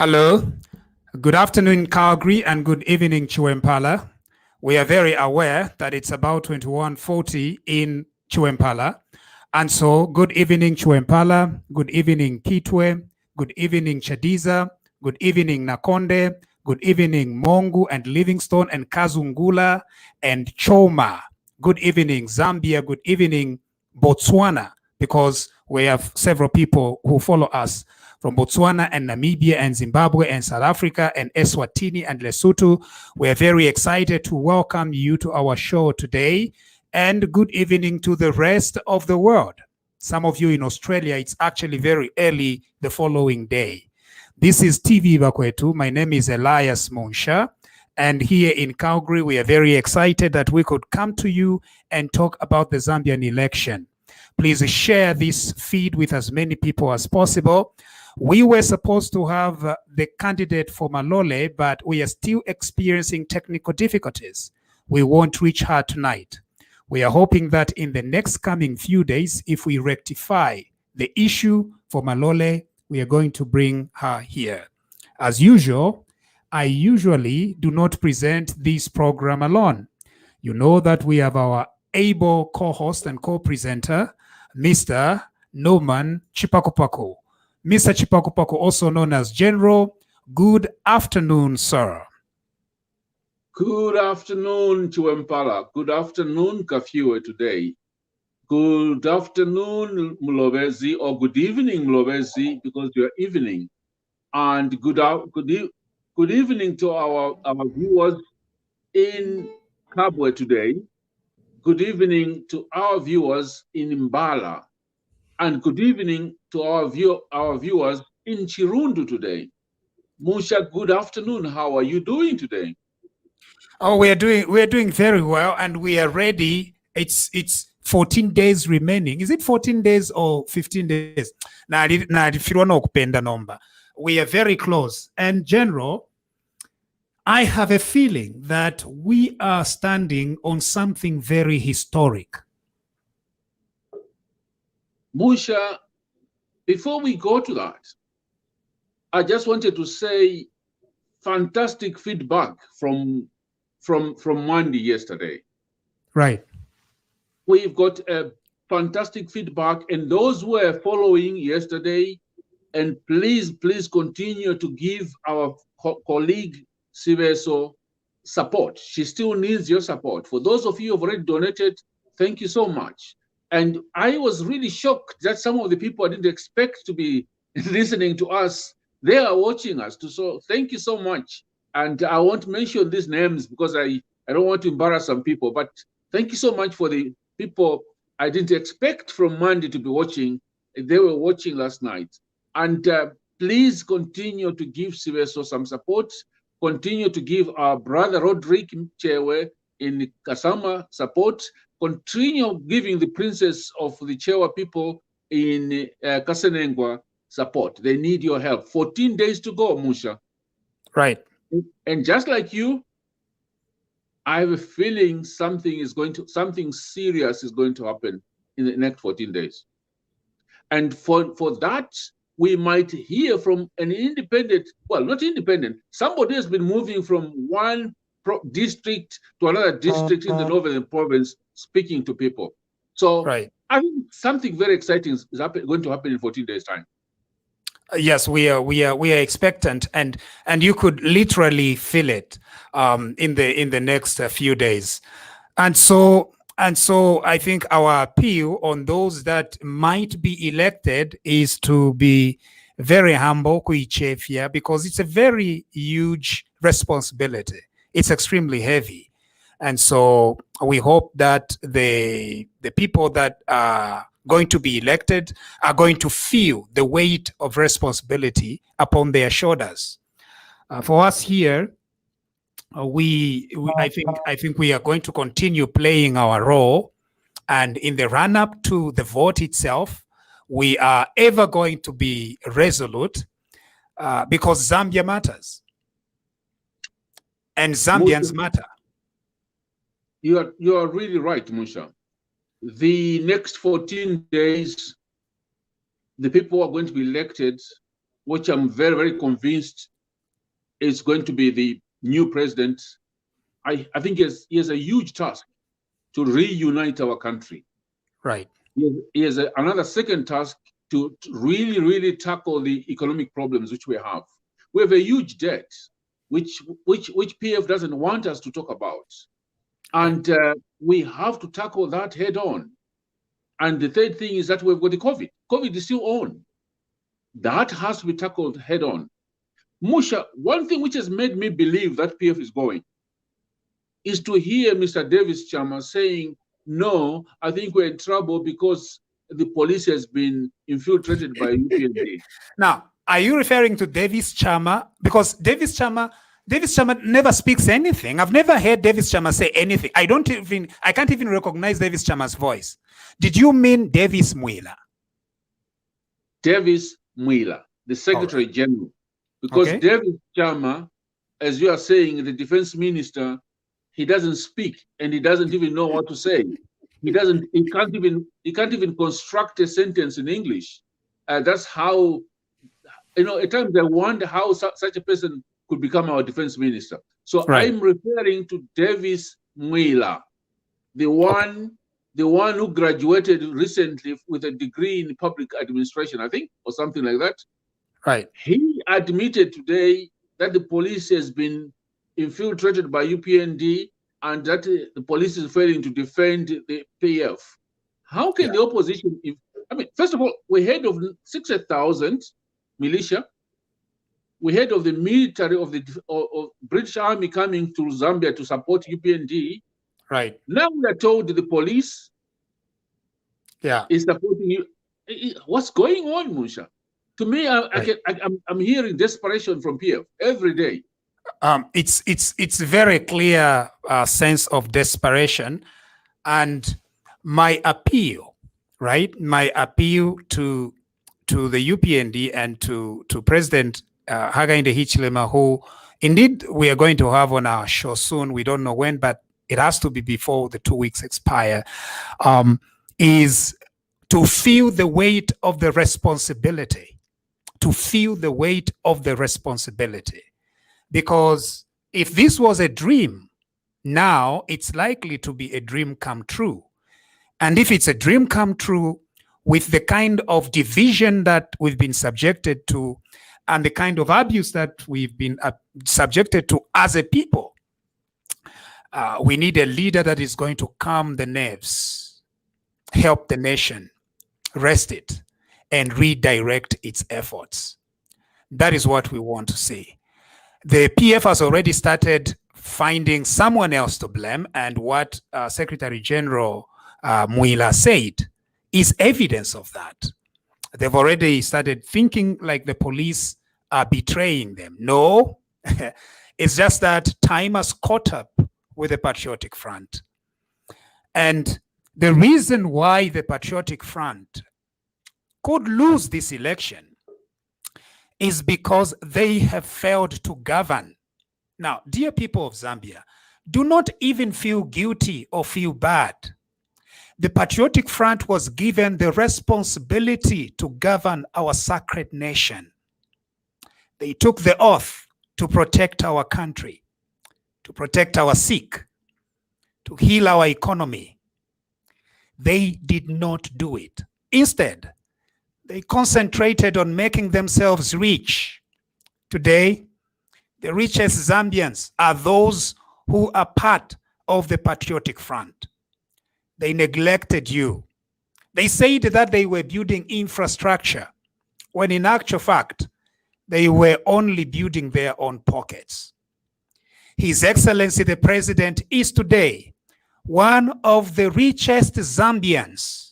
Hello, good afternoon, Calgary, and good evening, Chiwempala. We are very aware that it's about 21:40 in Chiwempala. And so, good evening, Chiwempala, good evening, Kitwe, good evening, Chadiza, good evening, Nakonde, good evening, Mongu and Livingstone and Kazungula and Choma. Good evening, Zambia, good evening, Botswana, because we have several people who follow us from Botswana and Namibia and Zimbabwe and South Africa and Eswatini and Lesotho. We are very excited to welcome you to our show today, and good evening to the rest of the world. Some of you in Australia, it's actually very early the following day. This is TV Bakwetu. My name is Elias Monsha. And here in Calgary, we are very excited that we could come to you and talk about the Zambian election. Please share this feed with as many people as possible. We were supposed to have the candidate for Malole, but we are still experiencing technical difficulties. We won't reach her tonight. We are hoping that in the next coming few days, if we rectify the issue for Malole, we are going to bring her here. As usual, I usually do not present this program alone. You know that we have our able co-host and co-presenter, Mr. Norman Chipakopako. Mr. Chipakopako, also known as General, good afternoon, sir. Good afternoon, Chiwempala. Good afternoon, Kafiwe today. Good afternoon, Mlobezi, or good evening, Mlobezi, because you're evening. And good evening to our viewers in Kabwe today. Good evening to our viewers in Mbala. And good evening to our viewers in Chirundu today. Musha, good afternoon. How are you doing today? Oh, we're doing very well, and we are ready. It's 14 days remaining. Is it 14 days or 15 days? We are very close. And General, I have a feeling that we are standing on something very historic. Musha, before we go to that, I just wanted to say fantastic feedback from Monday yesterday. Right. We've got a fantastic feedback, and those who are following yesterday, and please continue to give our colleague Siveso support. She still needs your support. For those of you who have already donated, thank you so much. And I was really shocked that some of the people I didn't expect to be listening to us, they are watching us too. So thank you so much. And I won't mention these names because I don't want to embarrass some people, but thank you so much for the people I didn't expect from Monday to be watching. They were watching last night. And please continue to give Siveso some support. Continue to give our brother Roderick Chewe in Kasama support. Continue giving the princess of the Chewa people in Kasenengwa support. They need your help. 14 days to go, Musha. Right. And just like you, I have a feeling something serious is going to happen in the next 14 days. And for that, we might hear from an independent, well, not independent, somebody has been moving from one district to another district in the northern province, speaking to people. So right. I think something very exciting is going to happen in 14 days' time. Yes, we are expectant, and you could literally feel it in the next few days, and so I think our appeal on those that might be elected is to be very humble, kuichefia, because it's a very huge responsibility. It's extremely heavy, and so we hope that the people that are going to be elected are going to feel the weight of responsibility upon their shoulders. For us here, I think we are going to continue playing our role, and in the run-up to the vote itself, we are ever going to be resolute because Zambia matters, and Zambians matter. You are really right, Musha. The next 14 days, the people who are going to be elected which I'm very, very convinced is going to be the new president, I think he has a huge task to reunite our country. Right. He has another second task to really, really tackle the economic problems which we have. We have a huge debt, which PF doesn't want us to talk about. And we have to tackle that head on. And the third thing is that we've got the COVID. COVID is still on. That has to be tackled head on. Musha, one thing which has made me believe that PF is going is to hear Mr. Davis Chama saying, no, I think we're in trouble because the police has been infiltrated by UPND. Now, are you referring to Davis Chama? Because Davis Chama never speaks anything. I've never heard Davis Chama say anything. I can't even recognize Davis Chama's voice. Did you mean Davis Mwila? Davis Mwila, the Secretary General. Because Davis Chama, as you are saying, the defense minister, he doesn't speak and he doesn't even know what to say. He can't even construct a sentence in English. That's how, at times I wonder how such a person could become our defense minister. So I'm referring to Davis Mwila, the one who graduated recently with a degree in public administration, I think, or something like that. Right. He admitted today that the police has been infiltrated by UPND and that the police is failing to defend the PF. How can the opposition, first of all, we heard of 60,000 militia. We heard of the military of the British Army coming to Zambia to support UPND. Right. Now we are told the police is supporting you. What's going on, Musha? To me, I'm hearing desperation from PF every day. It's very clear sense of desperation, and my appeal to the UPND and to President Hakainde Hichilema, who indeed we are going to have on our show soon. We don't know when, but it has to be before the 2 weeks expire. Is to feel the weight of the responsibility. To feel the weight of the responsibility. Because if this was a dream, now it's likely to be a dream come true. And if it's a dream come true with the kind of division that we've been subjected to and the kind of abuse that we've been subjected to as a people, we need a leader that is going to calm the nerves, help the nation, rest it, and redirect its efforts. That is what we want to see. The PF has already started finding someone else to blame, and what Secretary General Mwila said is evidence of that. They've already started thinking like the police are betraying them. No, it's just that time has caught up with the Patriotic Front. And the reason why the Patriotic Front could lose this election is because they have failed to govern. Now, dear people of Zambia, do not even feel guilty or feel bad. The Patriotic Front was given the responsibility to govern our sacred nation. They took the oath to protect our country, to protect our sick, to heal our economy. They did not do it. Instead, they concentrated on making themselves rich. Today, the richest Zambians are those who are part of the Patriotic Front. They neglected you. They said that they were building infrastructure, when in actual fact, they were only building their own pockets. His Excellency the President is today one of the richest Zambians,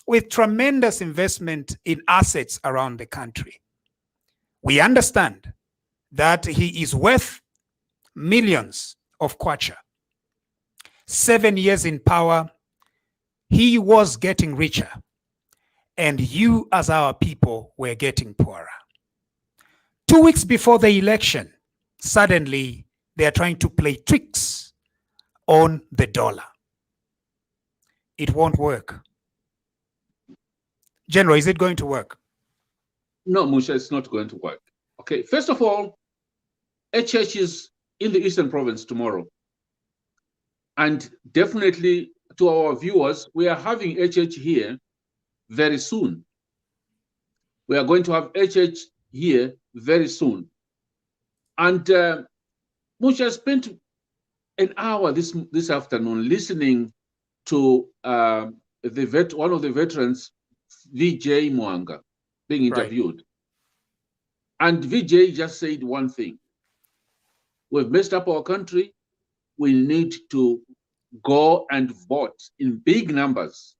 with tremendous investment in assets around the country. We understand that he is worth millions of kwacha. 7 years in power, he was getting richer, and you as our people were getting poorer. 2 weeks before the election, suddenly they are trying to play tricks on the dollar. It won't work. General, is it going to work? No, Musha, it's not going to work. Okay, first of all, HH is in the Eastern Province tomorrow. And definitely to our viewers, we are having HH here very soon. We are going to have HH here very soon. And Musha spent an hour this afternoon listening to one of the veterans, VJ Mwanga, being interviewed. Right. And VJ just said one thing. We've messed up our country. We need to go and vote in big numbers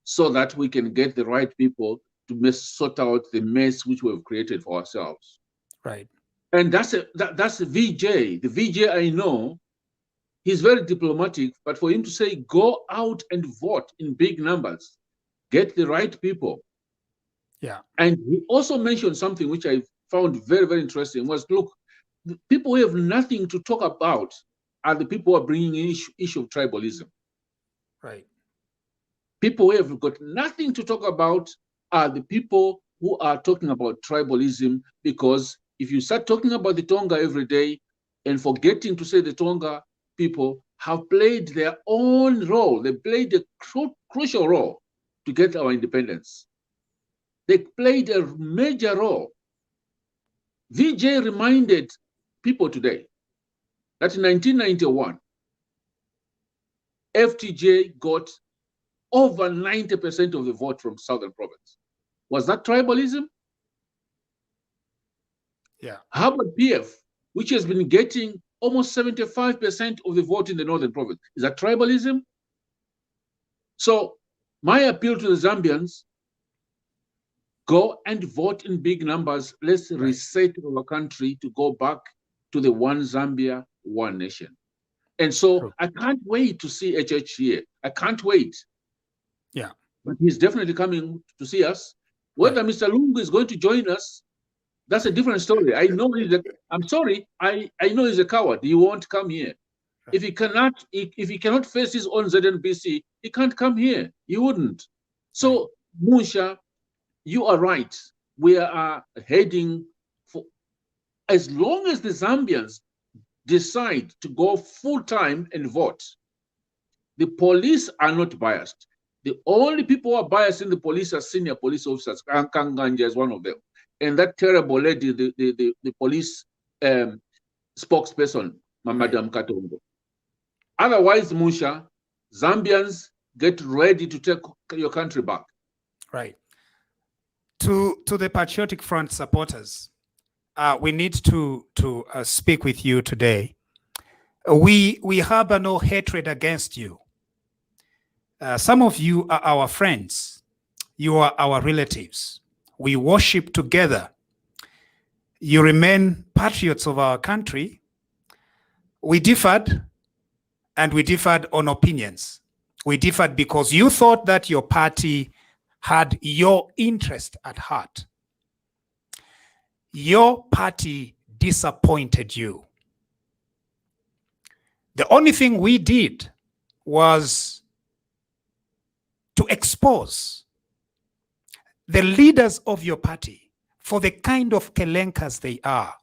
so that we can get the right people to sort out the mess which we've created for ourselves. Right. And that's the VJ. The VJ I know, he's very diplomatic, but for him to say, go out and vote in big numbers, get the right people. Yeah. And he also mentioned something which I found very, very interesting was, look, the people who have nothing to talk about are the people who are bringing in issue of tribalism. Right. People who have got nothing to talk about are the people who are talking about tribalism, because if you start talking about the Tonga every day and forgetting to say the Tonga people have played their own role, they played a crucial role to get our independence. They played a major role. VJ reminded people today that in 1991, FTJ got over 90% of the vote from Southern Province. Was that tribalism? Yeah. How about PF, which has been getting almost 75% of the vote in the Northern Province? Is that tribalism? So my appeal to the Zambians, go and vote in big numbers. Let's reset our country to go back to the one Zambia, one nation. And so I can't wait to see HH here. I can't wait. Yeah. But he's definitely coming to see us. Whether Mr. Lungu is going to join us, that's a different story. I know I'm sorry, I know he's a coward. He won't come here. Right. If he cannot face his own ZNBC, he can't come here. He wouldn't. So, Musha, you are right. We are heading for, as long as the Zambians decide to go full-time and vote, the police are not biased. The only people who are biased in the police are senior police officers. Kanganja is one of them. And that terrible lady, the police spokesperson, Madam Katongo. Otherwise, Musha, Zambians, get ready to take your country back. Right. To the Patriotic Front supporters, we need to speak with you today. We harbor no hatred against you. Some of you are our friends. You are our relatives. We worship together. You remain patriots of our country. We differed, and we differed on opinions. We differed because you thought that your party had your interest at heart. Your party disappointed you. The only thing we did was to expose the leaders of your party for the kind of kelenkas they are.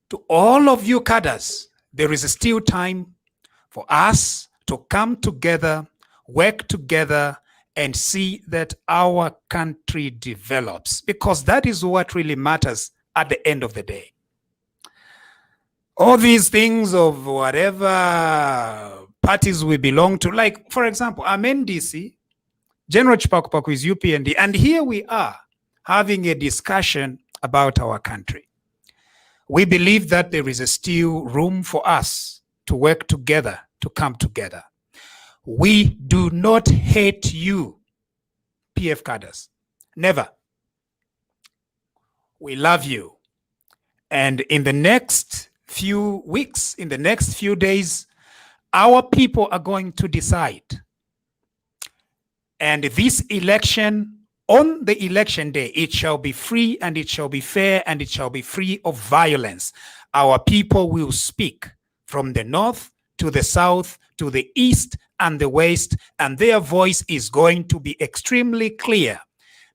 To all of you cadres, there is still time for us to come together, work together, and see that our country develops, because that is what really matters at the end of the day. All these things of whatever parties we belong to, like, for example, I'm NDC, General Chipakupaku is UPND, and here we are having a discussion about our country. We believe that there is still room for us to work together, to come together. We do not hate you, PF cadres. Never. We love you. And in the next few weeks, in the next few days, our people are going to decide. And this election, on the election day, it shall be free and it shall be fair and it shall be free of violence. Our people will speak from the north to the south to the east and the west, and their voice is going to be extremely clear,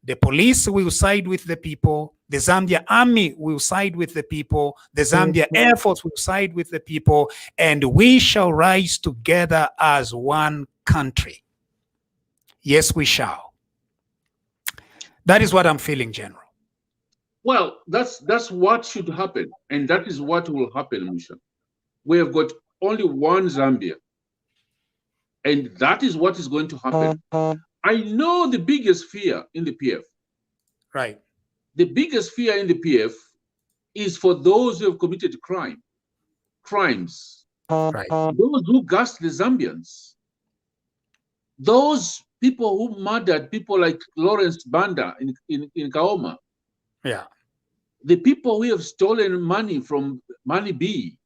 The police will side with the people. The Zambia army will side with the people. The Zambia Air Force will side with the people. And we shall rise together as one country. Yes, we shall. That is what I'm feeling, General. Well, that's what should happen. And that is what will happen, Musha. We have got only one Zambia. And that is what is going to happen. I know the biggest fear in the PF. Right. The biggest fear in the PF is for those who have committed crimes. Right. Those who gassed the Zambians. Those people who murdered people like Lawrence Banda in Kaoma. Yeah. The people who have stolen money from Money B.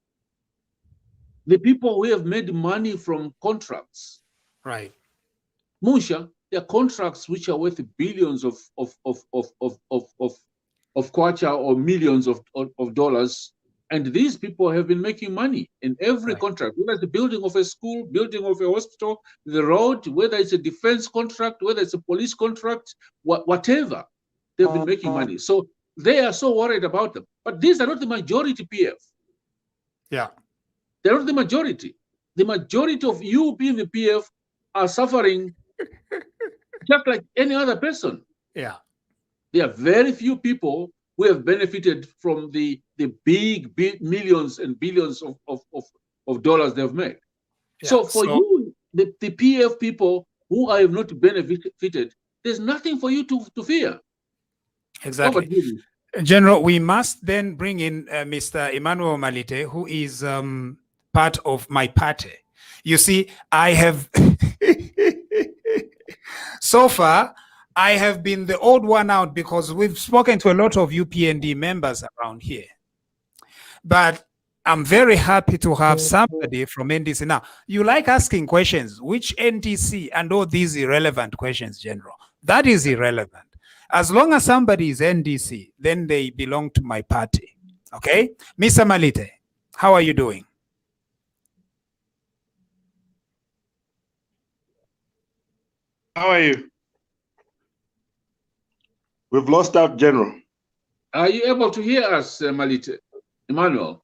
The people who have made money from contracts. Right. Musha, there are contracts which are worth billions of kwacha or millions of dollars. And these people have been making money in every contract, whether it's the building of a school, building of a hospital, the road, whether it's a defense contract, whether it's a police contract, whatever, they've been making money. So they are so worried about them. But these are not the majority, PF. Yeah. They're not the majority. The majority of you being the PF are suffering just like any other person. Yeah. There are very few people who have benefited from the big millions and billions of dollars they've made. Yeah. So for you, the PF people who have not benefited, there's nothing for you to fear. Exactly. General, we must then bring in Mr. Emmanuel Malite, who is part of my party. You see, I have so far, I have been the odd one out because we've spoken to a lot of UPND members around here. But I'm very happy to have somebody from NDC. Now, you like asking questions, which NDC and all these irrelevant questions, General. That is irrelevant. As long as somebody is NDC, then they belong to my party. Okay? Mr. Malite, how are you doing? How are you? We've lost our General. Are you able to hear us, Malite? Emmanuel?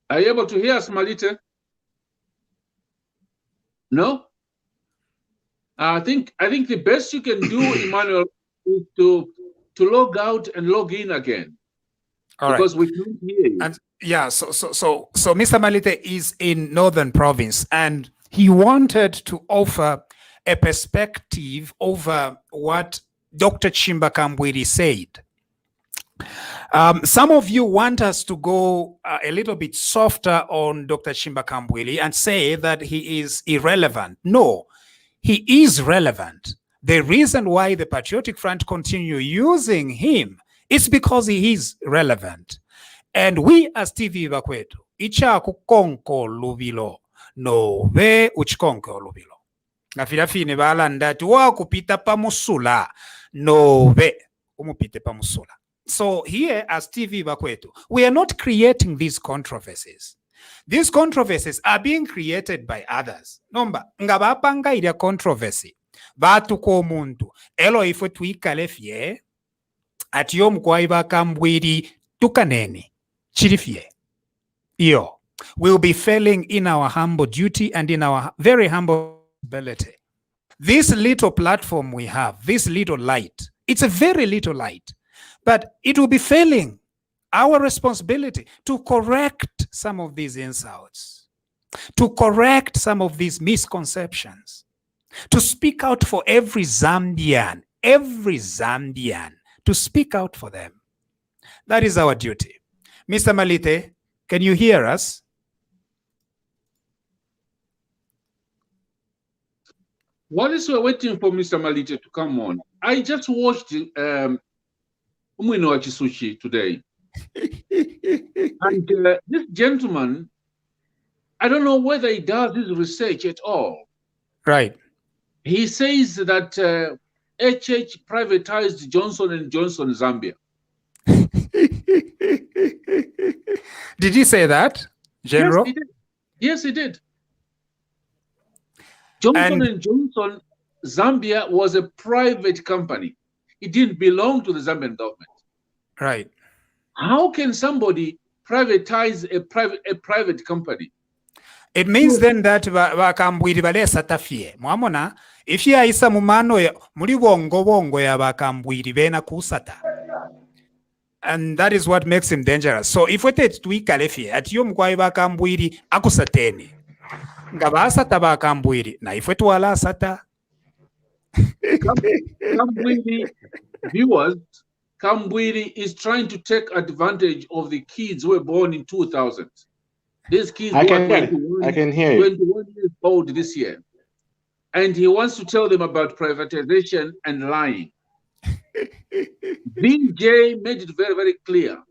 Are you able to hear us, Malite? No? I think the best you can do, Emmanuel, is to log out and log in again. All because right. we can't hear you. And yeah, so Mr. Malite is in Northern Province, and he wanted to offer a perspective over what Dr. Chimba Kambwiri said. Some of you want us to go a little bit softer on Dr. Chimba Kambwiri and say that he is irrelevant. No, he is relevant. The reason why the Patriotic Front continue using him is because he is relevant. And we as TV Bakwetu, icha kukonko lubilo, no ve uchikonko lubilo. Na filafine balanda tuwa kupita pa musula, no ve umupite pa musula. So here as TV Bakwetu, we are not creating these controversies. These controversies are being created by others. Nomba, ngabapanga ida controversy. Batu ko muntu. Elo ifwe tuikale fye. Atiyo mkwaiba Kambwiri tukaneni. Chilufya. Iyo. We'll be failing in our humble duty and in our very humble ability. This little platform we have, this little light, it's a very little light, but it will be failing our responsibility to correct some of these insults, to correct some of these misconceptions, to speak out for every Zambian, to speak out for them. That is our duty. Mr. Malite, can you hear us? While we're waiting for Mr. Malite to come on, I just watched Umwino Achisuchi today. And this gentleman, I don't know whether he does his research at all. Right. He says that HH privatized Johnson & Johnson Zambia. Did he say that, General? Yes, he did. Johnson & Johnson Zambia was a private company. It didn't belong to the Zambian government. Right. How can somebody privatize a private company? It means then that bakambwiri balesa tafie mwamona ifye aisa mumano muri bongo ya bakambwiri bena kusata, and that is what makes him dangerous. So if we take twikale fye ati yo mkwai bakambwiri akusateni nga basata bakambwiri na ifwe twala sata. Kambwiri viewers, Kambwiri is trying to take advantage of the kids who were born in 2000. These kids were 21 years old this year. And he wants to tell them about privatization and lying. BJ made it very, very clear.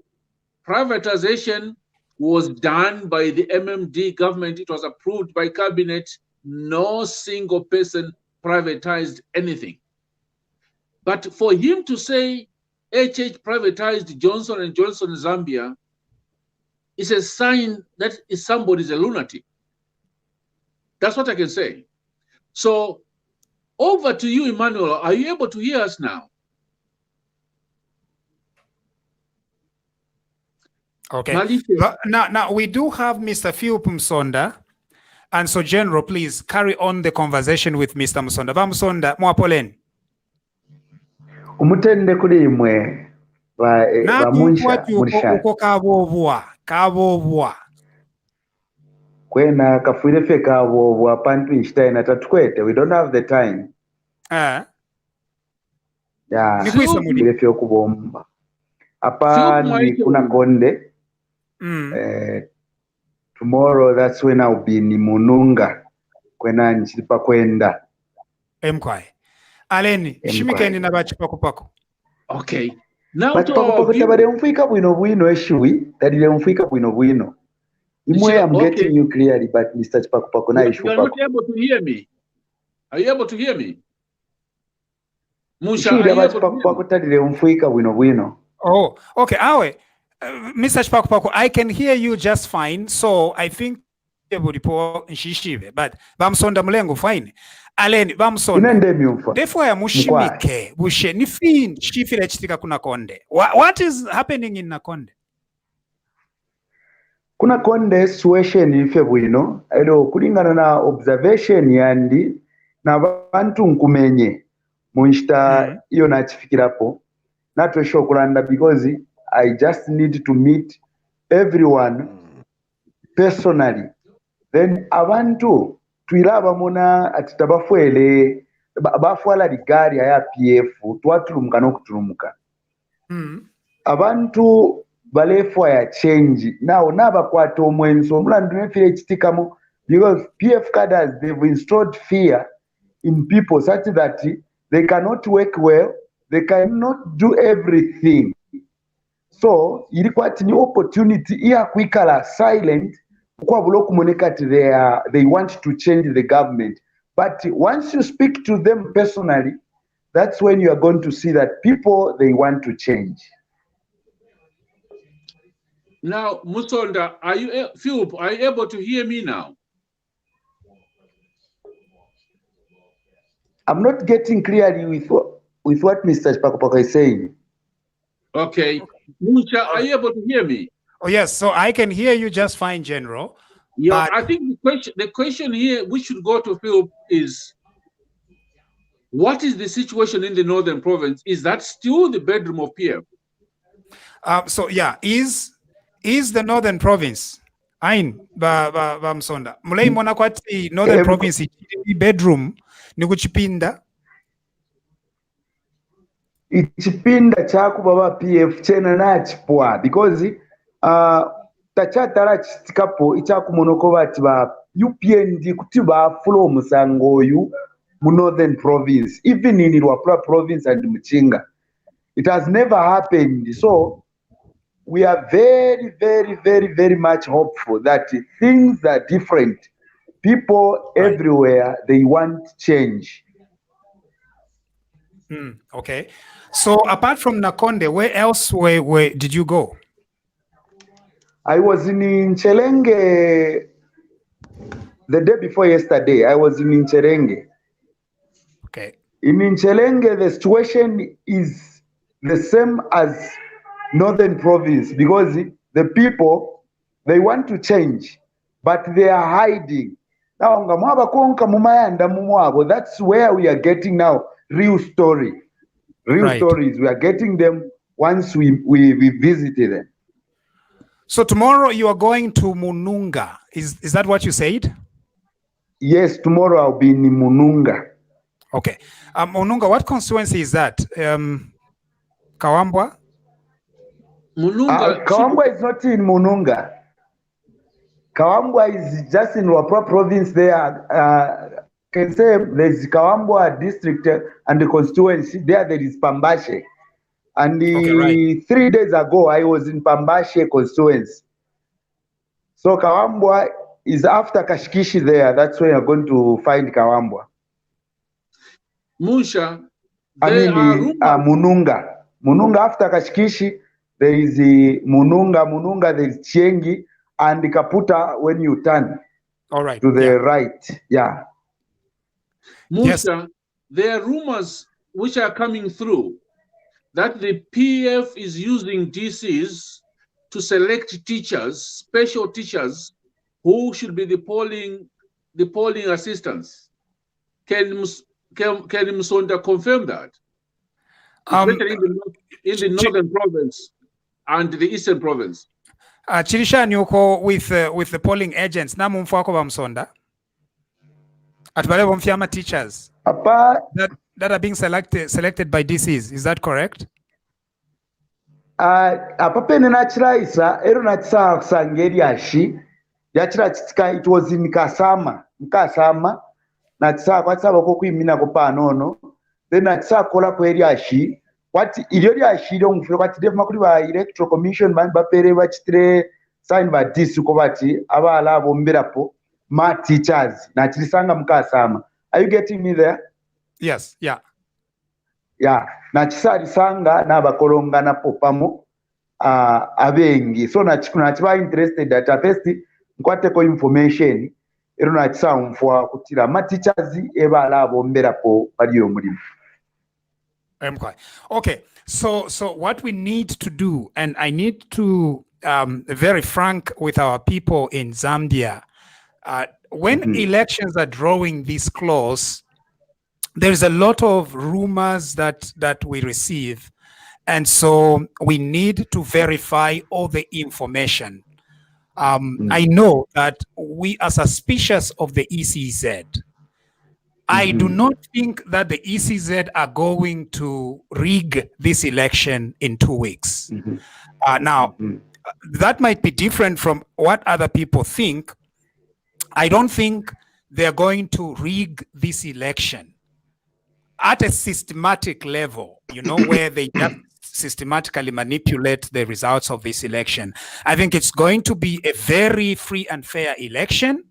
Privatization was done by the MMD government. It was approved by cabinet. No single person privatized anything. But for him to say HH privatized Johnson & Johnson Zambia is a sign that somebody's a lunatic. That's what I can say. So over to you, Emmanuel. Are you able to hear us now? Okay. Now we do have Mr. Philip Msonda. And so, General, please carry on the conversation with Mr. Msonda. Msonda, mwapoleni. Umutende kuri imwe ba munsha uko kabobwa kwena kafuire fe kabobwa pantu inshtaina tatukwete, we don't have the time. Kafuire fe okubomba apa ni kuna konde. Tomorrow, that's when I'll be in Mununga kwena nchilipa kwenda mkwai aleni shimikeni na bachipako. Okay, now bachipako tabare mfika bwino eshui dadile mfika bwino imwe. I'm getting you clearly, but Mr. Chipako na issue. You are not able to hear me. Are you able to hear me? Musha, are you able to hear me? Oh, okay. Awe, Mr. Chipako, I can hear you just fine. So I think Shishive, but Bamsonda Mulengo fine. Aleni Bamsonda. Therefore ya mushimike bushe ni fin shifile chitika kuna konde. What is happening in Nakonde? Kuna konde situation ife bwino ero kulingana na observation yandi na bantu nkumenye munshita iyo nachifikirapo natwesho kulanda, because I just need to meet everyone personally. Then abantu twilaba muna atitabafwele bafwala ligari ya PF twatulumuka n'okutulumuka. Abantu balefwa ya change now nabakwata omwenso omulandu nefire ekitikamu, because PF cadres, they've installed fear in people such that they cannot work well, they cannot do everything. So ilikuwa ati ni opportunity ya kuikala silent kwa buloku monekati they want to change the government. But once you speak to them personally, that's when you are going to see that people, they want to change. Now, Musonda, Philip, are you able to hear me now? I'm not getting clearly with what Mr. Chipako is saying. Okay. Musha, are you able to hear me? Oh, yes. So I can hear you just fine, General. Yeah, I think the question here we should go to Philip is, what is the situation in the northern province? Is that still the bedroom of PF? So yeah, is the northern province ain ba Msonda mulei mona kwati northern province bedroom ni kuchipinda ichipinda chakuba ba PF chena nachipwa, because tachatara chitikapo ichakumonoko bati ba UPND kuti ba flow musango oyu mu northern province, even in Luapula province and Muchinga. It has never happened. So we are very, very, very, very much hopeful that things are different. People everywhere, they want change. Okay. So apart from Nakonde, where else where did you go? I was in Cherenge the day before yesterday. I was in Cherenge. Okay. In Chelenge, the situation is the same as Northern Province because the people, they want to change, but they are hiding. Now, that's where we are getting now real story. Real stories. We are getting them once we visited them. So tomorrow you are going to Mununga. Is that what you said? Yes, tomorrow I'll be in Mununga. Okay. Mununga, what constituency is that? Kawambwa? Mulunga. Kawambwa is not in Mununga. Kawambwa is just in Wapra province there. Can say there's Kawambwa district and the constituency. There is Pambashe. And 3 days ago, I was in Pambashe constituency. So Kawambwa is after Kashikishi there. That's where you're going to find Kawambwa. Musha, Mununga. Mununga after Kashikishi, there is Mununga, there is Chiengi, and Kaputa when you turn to the right. Yeah. Musha, there are rumors which are coming through that the PF is using DCs to select teachers, special teachers, who should be the polling assistants. Can Msonda confirm that? Especially in the northern province and the eastern province. Chilufya Nyuko with the polling agents. Na mumfako ba Msonda. Atwale bomfyama teachers that are being selected by DCs. Is that correct? Apapene nachiraisa ero nachisa kusangeri ashi yachira chitika. It was in Nkasama nachisa kwatsaba ko kuimina ko panono then nachisa kola ko eri ashi kwati iriori ashi ndo mufuro kwati def makuri ba electoral commission bani bapere bachitire sign ba DC ko bati abala bomberapo ma teachers nachirisanga Mukasama. Are you getting me there? Yes, yeah. Yeah, nachisarisanga nabakolonga na popamo abengi. So nachiba interested that first nkwateko information ero nachisa umfwa kutira ma teachers ebala bomberapo baliyo mulimu. Okay, so what we need to do, and I need to very frank with our people in Zambia, when elections are drawing this close, there's a lot of rumors that we receive, and so we need to verify all the information. I know that we are suspicious of the ECZ. I do not think that the ECZ are going to rig this election in 2 weeks. Now, that might be different from what other people think. I don't think they're going to rig this election at a systematic level, where they just systematically manipulate the results of this election. I think it's going to be a very free and fair election.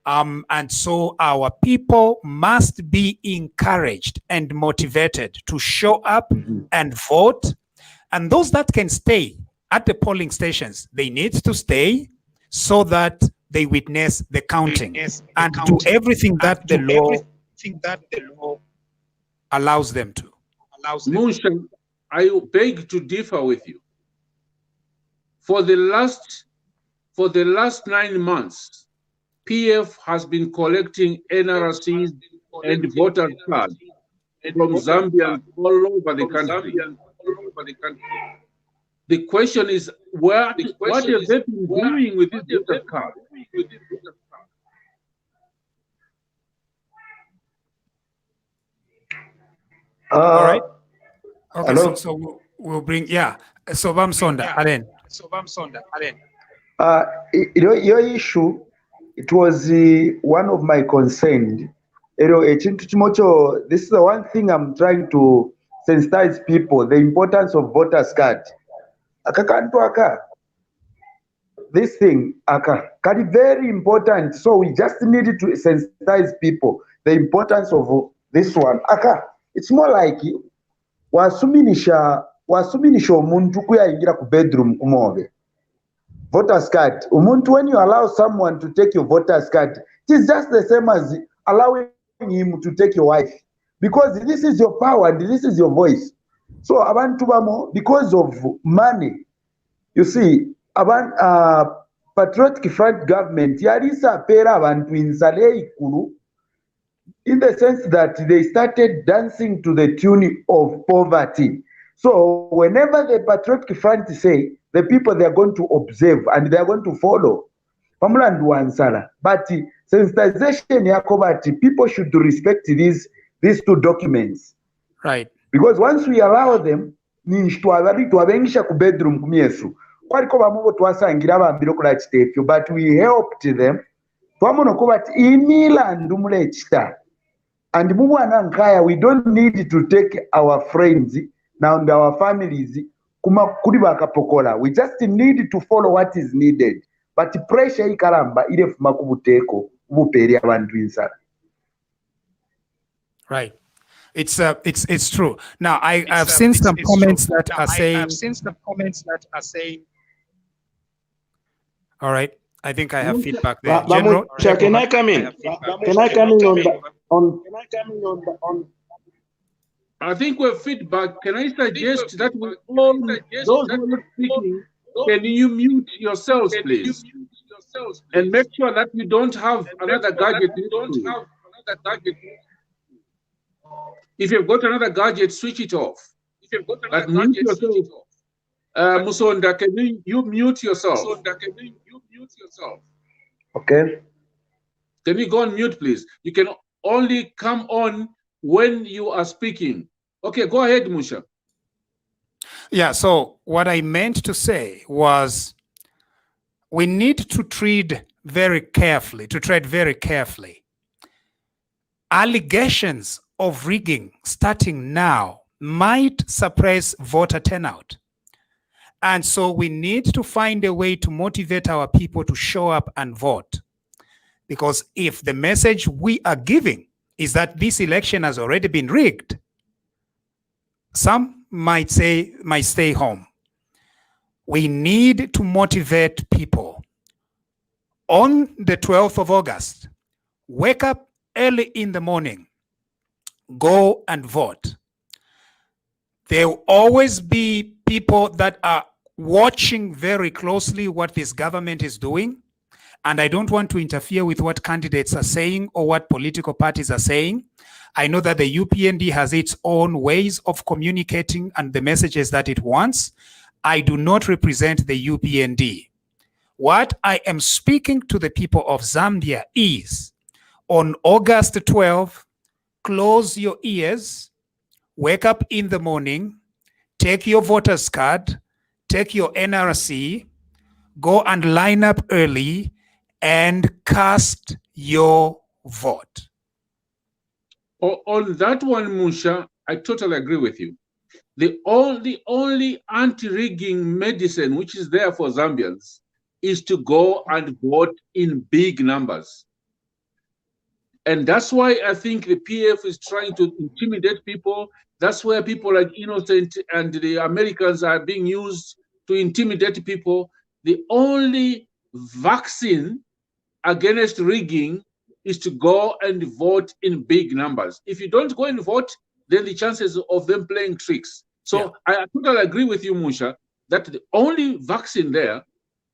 And so our people must be encouraged and motivated to show up and vote. And those that can stay at the polling stations, they need to stay so that they witness the counting and do everything that the law allows them to. Musha, I beg to differ with you. For the last 9 months, PF has been collecting NRCs and voter cards from Zambians all over the country. The question is, what have they been doing with these voter cards? All right. Okay, hello? so we'll bring, so Bamsonda, Alen. Your issue, it was one of my concerns. This is the one thing I'm trying to sensitize people, the importance of voters card. This thing, very important. So we just needed to sensitize people, the importance of this one. It's more like wasuminisha omuntu kuyaingira ku bedroom kumobe. Voters card. Umuntu, when you allow someone to take your voters card, it is just the same as allowing him to take your wife. because this is your power and this is your voice. So abantu bamo, because of money, you see, Patriotic Front government yalisa pera abantu insale ikulu, in the sense that they started dancing to the tune of poverty. So whenever the Patriotic Front say, the people they are going to observe and they are going to follow. Pamulandu ansala. But sensitization yakobati, people should respect these two documents. Right. Because once we allow them, twabengisha ku bedroom kumyesu. Kwaliko bamubo twasangira bambiro kula chitefyo, but we helped them. Twamono kobati imilandu mule chita. And mubwana nkaya, we don't need to take our friends now and our families kuli bakapokola. We just need to follow what is needed. But pressure ikaramba ile fuma kubuteko ubuperi abantu insala. Right. It's true. Now I've seen some comments that are saying. All right. I think I have feedback there. General, Can I come in? Can I come in on I think we have feedback. Can I suggest that we all, those who are not speaking, can you mute yourselves, please? And make sure that we don't have another gadget. If you've got another gadget, switch it off. But mute yourself. Musonda, can you mute yourself? Okay. Can you go on mute, please? You can only come on when you are speaking. Okay, go ahead, Musha. Yeah, so what I meant to say was we need to tread very carefully. Allegations of rigging starting now might suppress voter turnout. And so we need to find a way to motivate our people to show up and vote. Because if the message we are giving is that this election has already been rigged, some might stay home. We need to motivate people. On the 12th of August, wake up early in the morning, go and vote. There will always be people that are watching very closely what this government is doing. And I don't want to interfere with what candidates are saying or what political parties are saying. I know that the UPND has its own ways of communicating and the messages that it wants. I do not represent the UPND. What I am speaking to the people of Zambia is, on August 12th, close your ears, wake up in the morning, take your voter's card, take your NRC, go and line up early and cast your vote. On that one, Musha, I totally agree with you. The only anti-rigging medicine which is there for Zambians is to go and vote in big numbers. And that's why I think the PF is trying to intimidate people. That's where people like Innocent and the Americans are being used to intimidate people. The only vaccine against rigging is to go and vote in big numbers. If you don't go and vote, then the chances of them playing tricks. So yeah. I totally agree with you, Musha, that the only vaccine there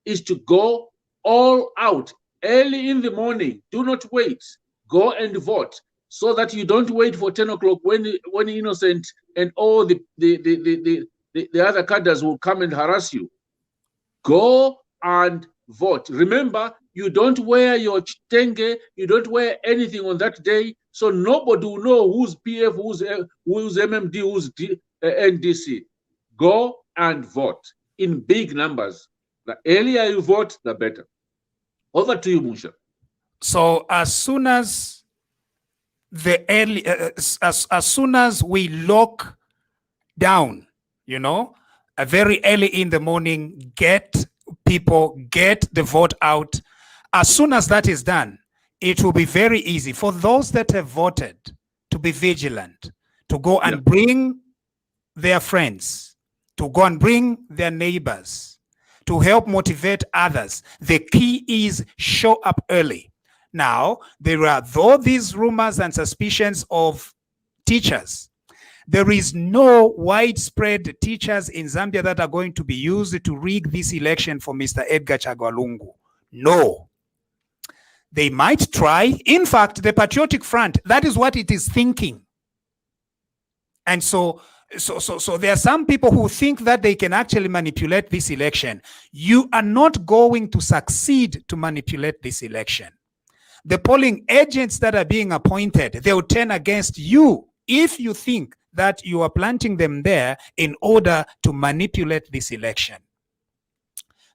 is to go all out early in the morning. Do not wait. Go and vote, so that you don't wait for 10 o'clock when Innocent and all the other cadres will come and harass you. Go and vote. Remember, you don't wear your chitenge, you don't wear anything on that day, so nobody will know who's PF, who's MMD, who's NDC. Go and vote in big numbers. The earlier you vote, the better. Over to you, Musha. So as soon as as soon as we lock down, very early in the morning, get the vote out. As soon as that is done, it will be very easy for those that have voted to be vigilant, to go and bring their friends, to go and bring their neighbors, to help motivate others. The key is show up early. Now, there are, though these rumors and suspicions of teachers. There is no widespread teachers in Zambia that are going to be used to rig this election for Mr. Edgar Chagwa Lungu. No. They might try. In fact, the Patriotic Front, that is what it is thinking. And so there are some people who think that they can actually manipulate this election. You are not going to succeed to manipulate this election. The polling agents that are being appointed, they will turn against you if you think that you are planting them there in order to manipulate this election.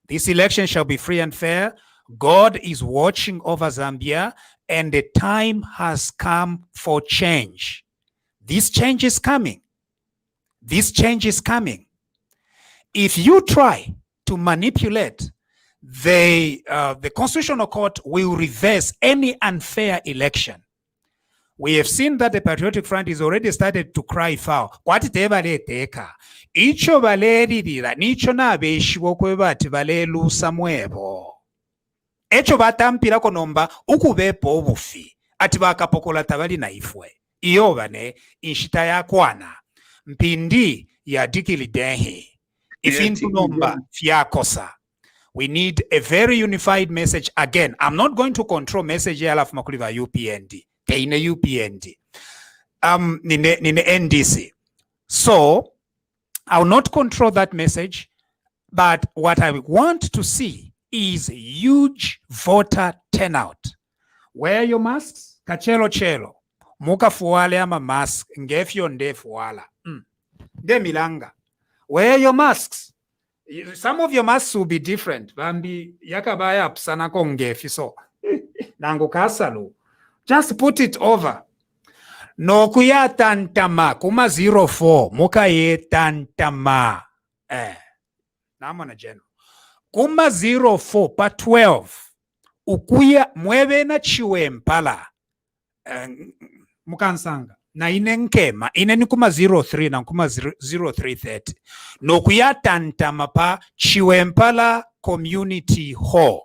This election shall be free and fair. God is watching over Zambia, and the time has come for change. This change is coming. This change is coming. If you try to manipulate, the Constitutional Court will reverse any unfair election. We have seen that the Patriotic Front is already started to cry foul. Kwati tebaleteka. Icho balerira, nicho nabeshiwo kwebati balelu samwebo. Echo batampira konomba ukubepo obufi. Ati bakapokola tabali na ifwe. Iyo bane, inshita ya kwana. Mpindi ya dikili denhi. Ifintu nomba fiakosa. We need a very unified message. Again, I'm not going to control message ya alafu makuliva UPND. Teine UPND. Nine NDC. So, I will not control that message, but what I want to see is huge voter turnout. Wear your masks, kachelo chelo. Muka fuwale ama mask, ngefyo nde fuwala. De milanga. Wear your masks. Some of your masks will be different. Bambi yakabaya psana ko ngefi so. Nango kasalu. Just put it over. No kuya tantama kuma 04 muka ye tantama. Namana general. Kuma 04 pa 12 ukuya mwebe na Chiwempala. Mukansanga. Na inenkema ineni kuma 03 na kuma 0330. No kuya tantama pa Chiwempala Community Hall.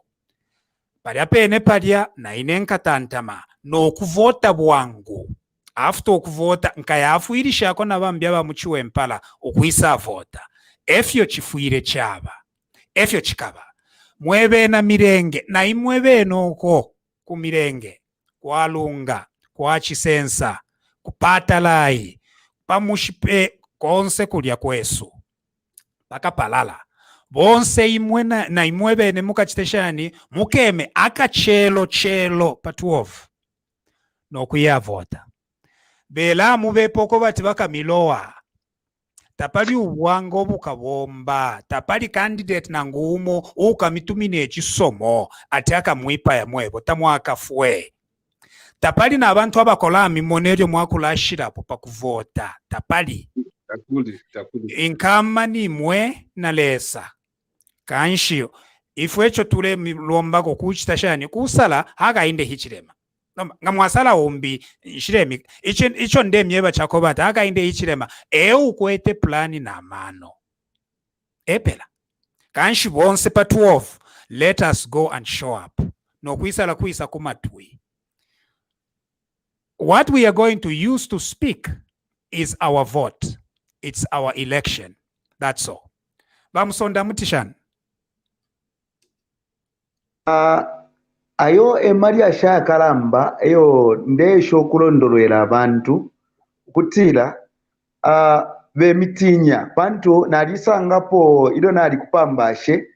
Paria pene paria na inenka tantama. No kuvota bwangu. After okuvota nkayafuirisha yako na bambia ba Chiwempala okuisa vota. Efyo chifuire chaba. Efyo chikaba. Mwebe na mirenge. Na imwebe noko kumirenge. Kwa lunga. Kwa chisensa. Kupata lai. Pamushipe konse kulia kwesu. Paka palala. Bonse imwe na imwebe ne muka chiteshani. Mukeme aka chelo patuovu. No kuya vota. Bela mube poko bati baka miloa. Tapali uwango bukabomba. Tapali candidate na ngumo ukamitumine chisomo ati aka mwipa ya mwebo tamu akafue. Tapali na abantu abakola mimonero mwakulashira popa kuvota. Tapali. Inkama ni mwe na lesa. Kanshio. Ifwecho tule milomba kukuchitashani kusala haga inde hichirema. Ngamwasala ombi shiremi icho ndemye chakobata aka inde ichirema ukwete plani na mano epela kanshi bonse pa 12 let us go and show up no kuisala kuisa kumatwi. What we are going to use to speak is our vote. It's our election. That's all. Bamusonda mutishan. Ayo Maria Shakalamba, ayo ndesho okulondolera abantu kutira bemitinya pantu nalisangapo ido nali kupambashe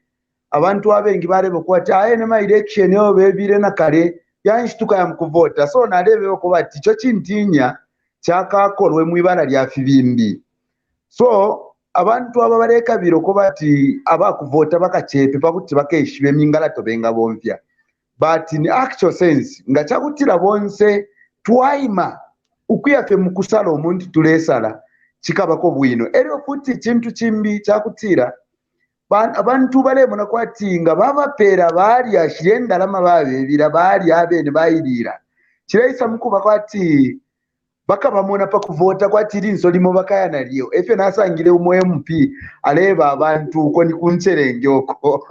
abantu abengi barebe kwati aye ne election yo bebire na kale yanshituka ya mkuvota so nalebe ko bati cyo kintinya cyakakolwe mu ibara lya fibimbi so abantu ababareka biro ko bati abakuvota bakachepe pakuti bakeshibe mingala tobenga bomvya. But in actual sense, ngachakutira bonse twaima ukuyafe mukusala omuntu tulesala chikabako bwino. Ero futi chintu chimbi chakutira abantu balemona kwati nga babapera bali ashirenda lama babira bali abene bayirira. Chiraisa mukuba kwati baka bamona pa kuvota kwati linso limo bakayana liyo. Efe nasangire umo MP aleba abantu ko ni kuncherenge oko.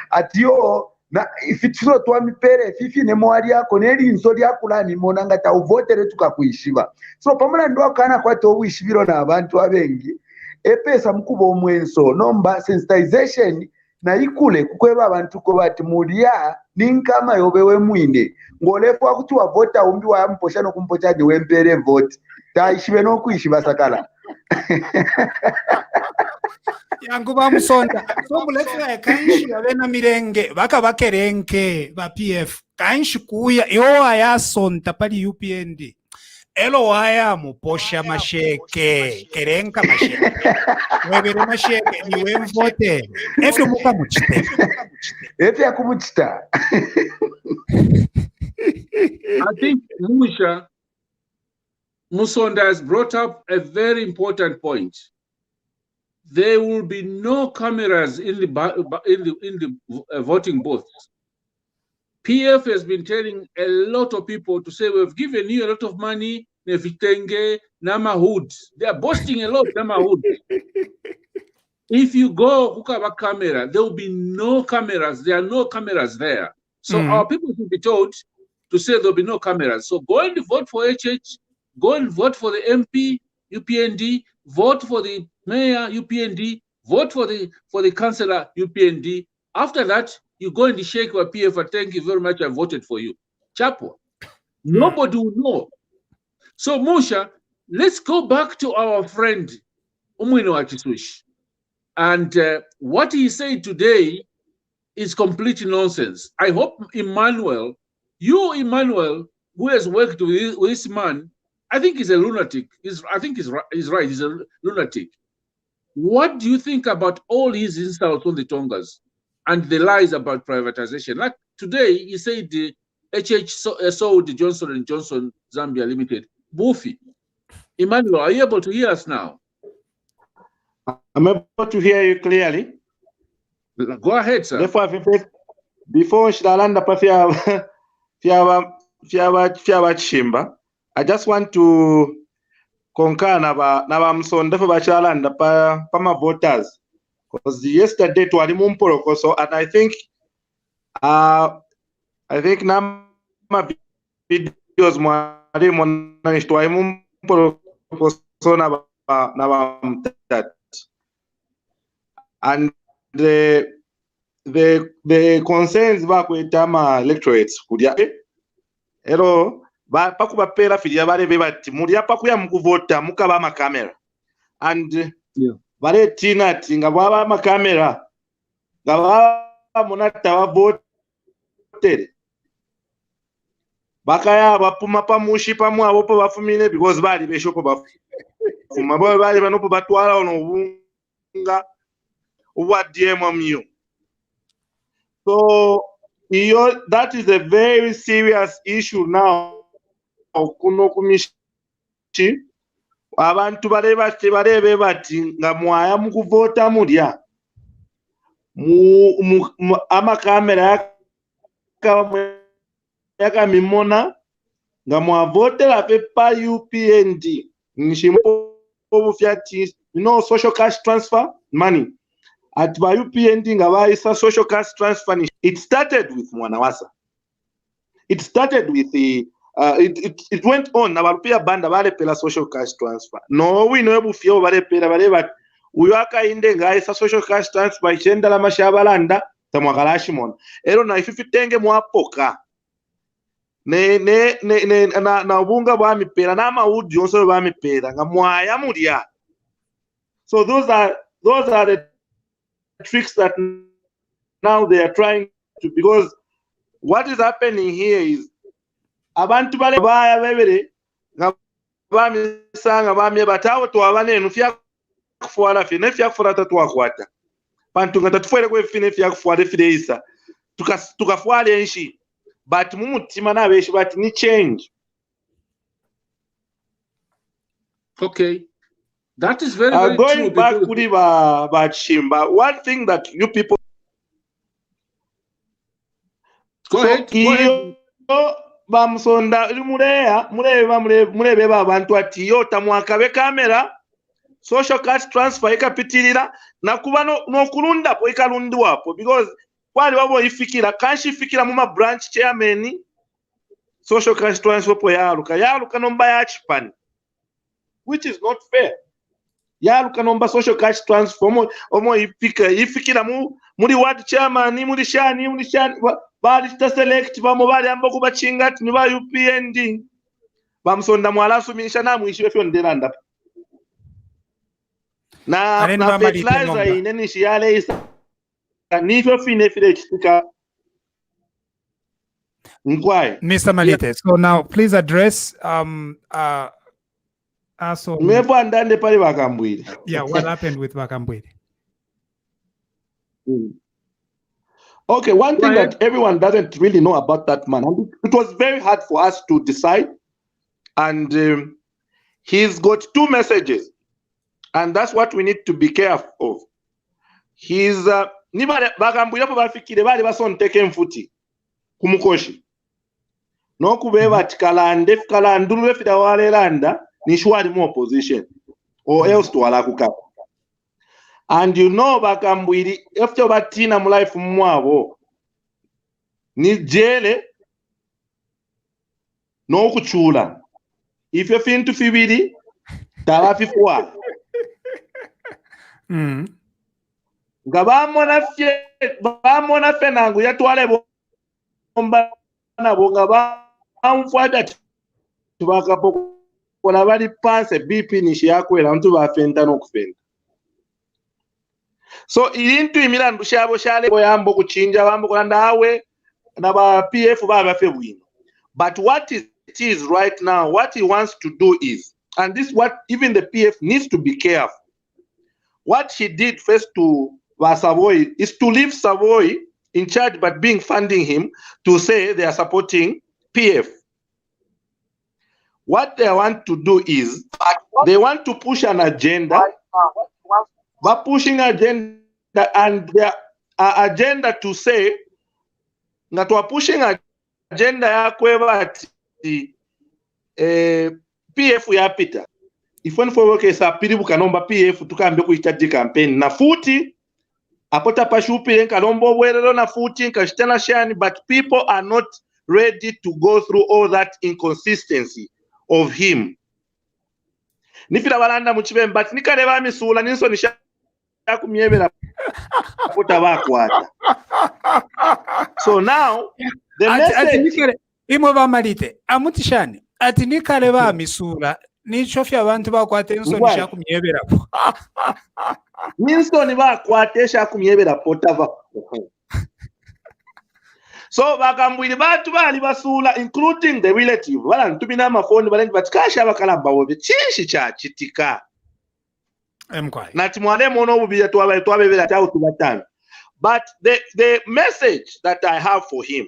Atiyo na ifitiro twamipere fifi ne mwali yako neli insoli yakulani monanga ta uvotere tukakuishiva so pamula ndo akana kwate obwishibiro na abantu abengi epesa mkubo omwenso nomba sensitization na ikule kukweba abantu ko bati mulia ninkama yobewe mwine ngolefu akuti wavota umbi wa mposha no kumpocha ni wempere vote taishibe no kuishiba sakala yangu bamusonda so mulekera kanshi abena mirenge baka bakerenke ba PF kanshi kuya yo ayasonta pali UPND elo waya muposha masheke kerenka masheke webere masheke ni wemvote efe muka muchite efe yakumuchita I think Musonda has brought up a very important point. There will be no cameras in the voting booths. PF has been telling a lot of people to say, we've given you a lot of money, Nevitenge, Namahud. They are boasting a lot, Namahud. If you go hook up a camera, there will be no cameras. There are no cameras there. So our people should be told to say there'll be no cameras. So go and vote for HH, go and vote for the MP, UPND, vote for the mayor, UPND, vote for the councillor, UPND. After that, you go in the shake for PF, thank you very much, I voted for you. Chapo. Nobody will know. So Musha, let's go back to our friend, Umwino Akisush. And what he said today is complete nonsense. I hope Emmanuel, who has worked with this man, I think he's a lunatic. I think he's right. He's a lunatic. What do you think about all his insults on the Tongas and the lies about privatization? Like today, he said the HH sold Johnson & Johnson Zambia Limited. Buffy. Emmanuel, are you able to hear us now? I'm able to hear you clearly. Go ahead, sir. Before Shidalanda Fiaba Chimba, I just want to concur Naba Msonda for Bachalanda Pama voters. Because yesterday to Alimumporo, so and I think Nama videos Mari Monanish to Alimumporo so Naba that. And the concerns back with Tama electorates could ya hello ba pakuba pera fidia bale bebati mulia pakuya mukuvota mukaba ma camera and bale tina tinga baba ma camera ngaba monata wa vote bakaya bapuma pamushi pamu abopo bafumine because bali beshoko bafuma bali banopo batwala ono bunga what DMMU. So that is a very serious issue now. Kuno kumishi abantu barebe bati nga mwaya mukuvota mulya amakamera yakamimona nga mwavotera pepa UPND nishimpo obufyati social cash transfer money at by UPND ngabaisa social cash transfer. It started with Mwanawasa. It started with the it went on nabarupia banda bale pela social cash transfer. No we know bufyo bale pela bale but uyaka inde ngaisa social cash transfer ichenda la mashabalanda tamwakalashi mon ero na ifitenge mwapoka na ubunga bwa mipela na maudi yonso bwa mipela nga mwaya mulya. So those are the tricks that now they are trying to, because what is happening here is abantu bale baya bebere ngabamisanga bamye batawo to abane nufya kufuala fine fya kufuala tatu akwata pantu ngatatufuele kwe fine fya kufuala fide isa tukafuala enshi but mumutima na beshi but ni change. Okay. That is very, very going true. Back to the Chimba, one thing that you people go ahead. Bamsonda murebe abantu ati yo tamwakabe kamera social cash transfer ikapitirira na kuba no kulunda po ikalundiwapo because kwali baboyifikira kanshifikira mu ma branch chairman social cash transfer po yaluka nomba ya chipani, which is not fair. Yaluka nomba social cash transfer omo yifikira muri ward chairman muri shani bali select bamo bali ambako bachingati ni ba UPND bamusonda mwalasumisha namwishiwe fyonderanda na fertilizer ineni shiyale isa nifyo fine file chitika mkwae. Mr. Malite, yeah. So now please address mepo andande pale Bakambwili. Yeah, what happened with Bakambwili? Okay, one thing that everyone doesn't really know about that man, and it was very hard for us to decide, and he's got two messages, and that's what we need to be careful of. He's Bakambwili apo bafikire bali basonteke mfuti kumukoshi nokubeba ati kalandulule fida walelanda nishwali mu opposition or else twala kukapa. And you know Bakambwili after batina mu life mwabo ni jele no kuchula ifyo fintu fibiri tabafifwa nga bamona fye nangu yatwale bomba nabo nga bamufwata tubakapokola bali panse BP nishi yakwera ntu bafenta n'okufenta. So ilintu imilandu shabo shale boyambo kuchinja bambo kolanda awe na ba PF babafe bwino. But what it is right now, what he wants to do is, and this is what even the PF needs to be careful. What he did first to Savoy is to leave Savoy in charge, but being funding him to say they are supporting PF. What they want to do is they want to push an agenda. But pushing agenda, and their agenda to say that we're pushing agenda ya kweba PF ya pita. If one for work is a piribu kanomba PF tukambe kuitaji campaign na futi apota pashupi kanombo werelo na futi kashitana shani, but people are not ready to go through all that inconsistency of him. Nifira balanda muchibembe but nikaleba misula ninso nisha kumyebera apota bakwata. So now the message imwe bamalite amutishani ati nikaleba misula nichofya abantu bakwata ninso nisha kumyebera po. Ninso ni bakwata nisha kumyebera potava. So Bakambwili batu bali basula including the relative bala ntubina amafoni balengi batikasha bakalamba wobe chinshi cha chitika nati mwale mono bubiya twabebera tawo tubatana. But the message that I have for him,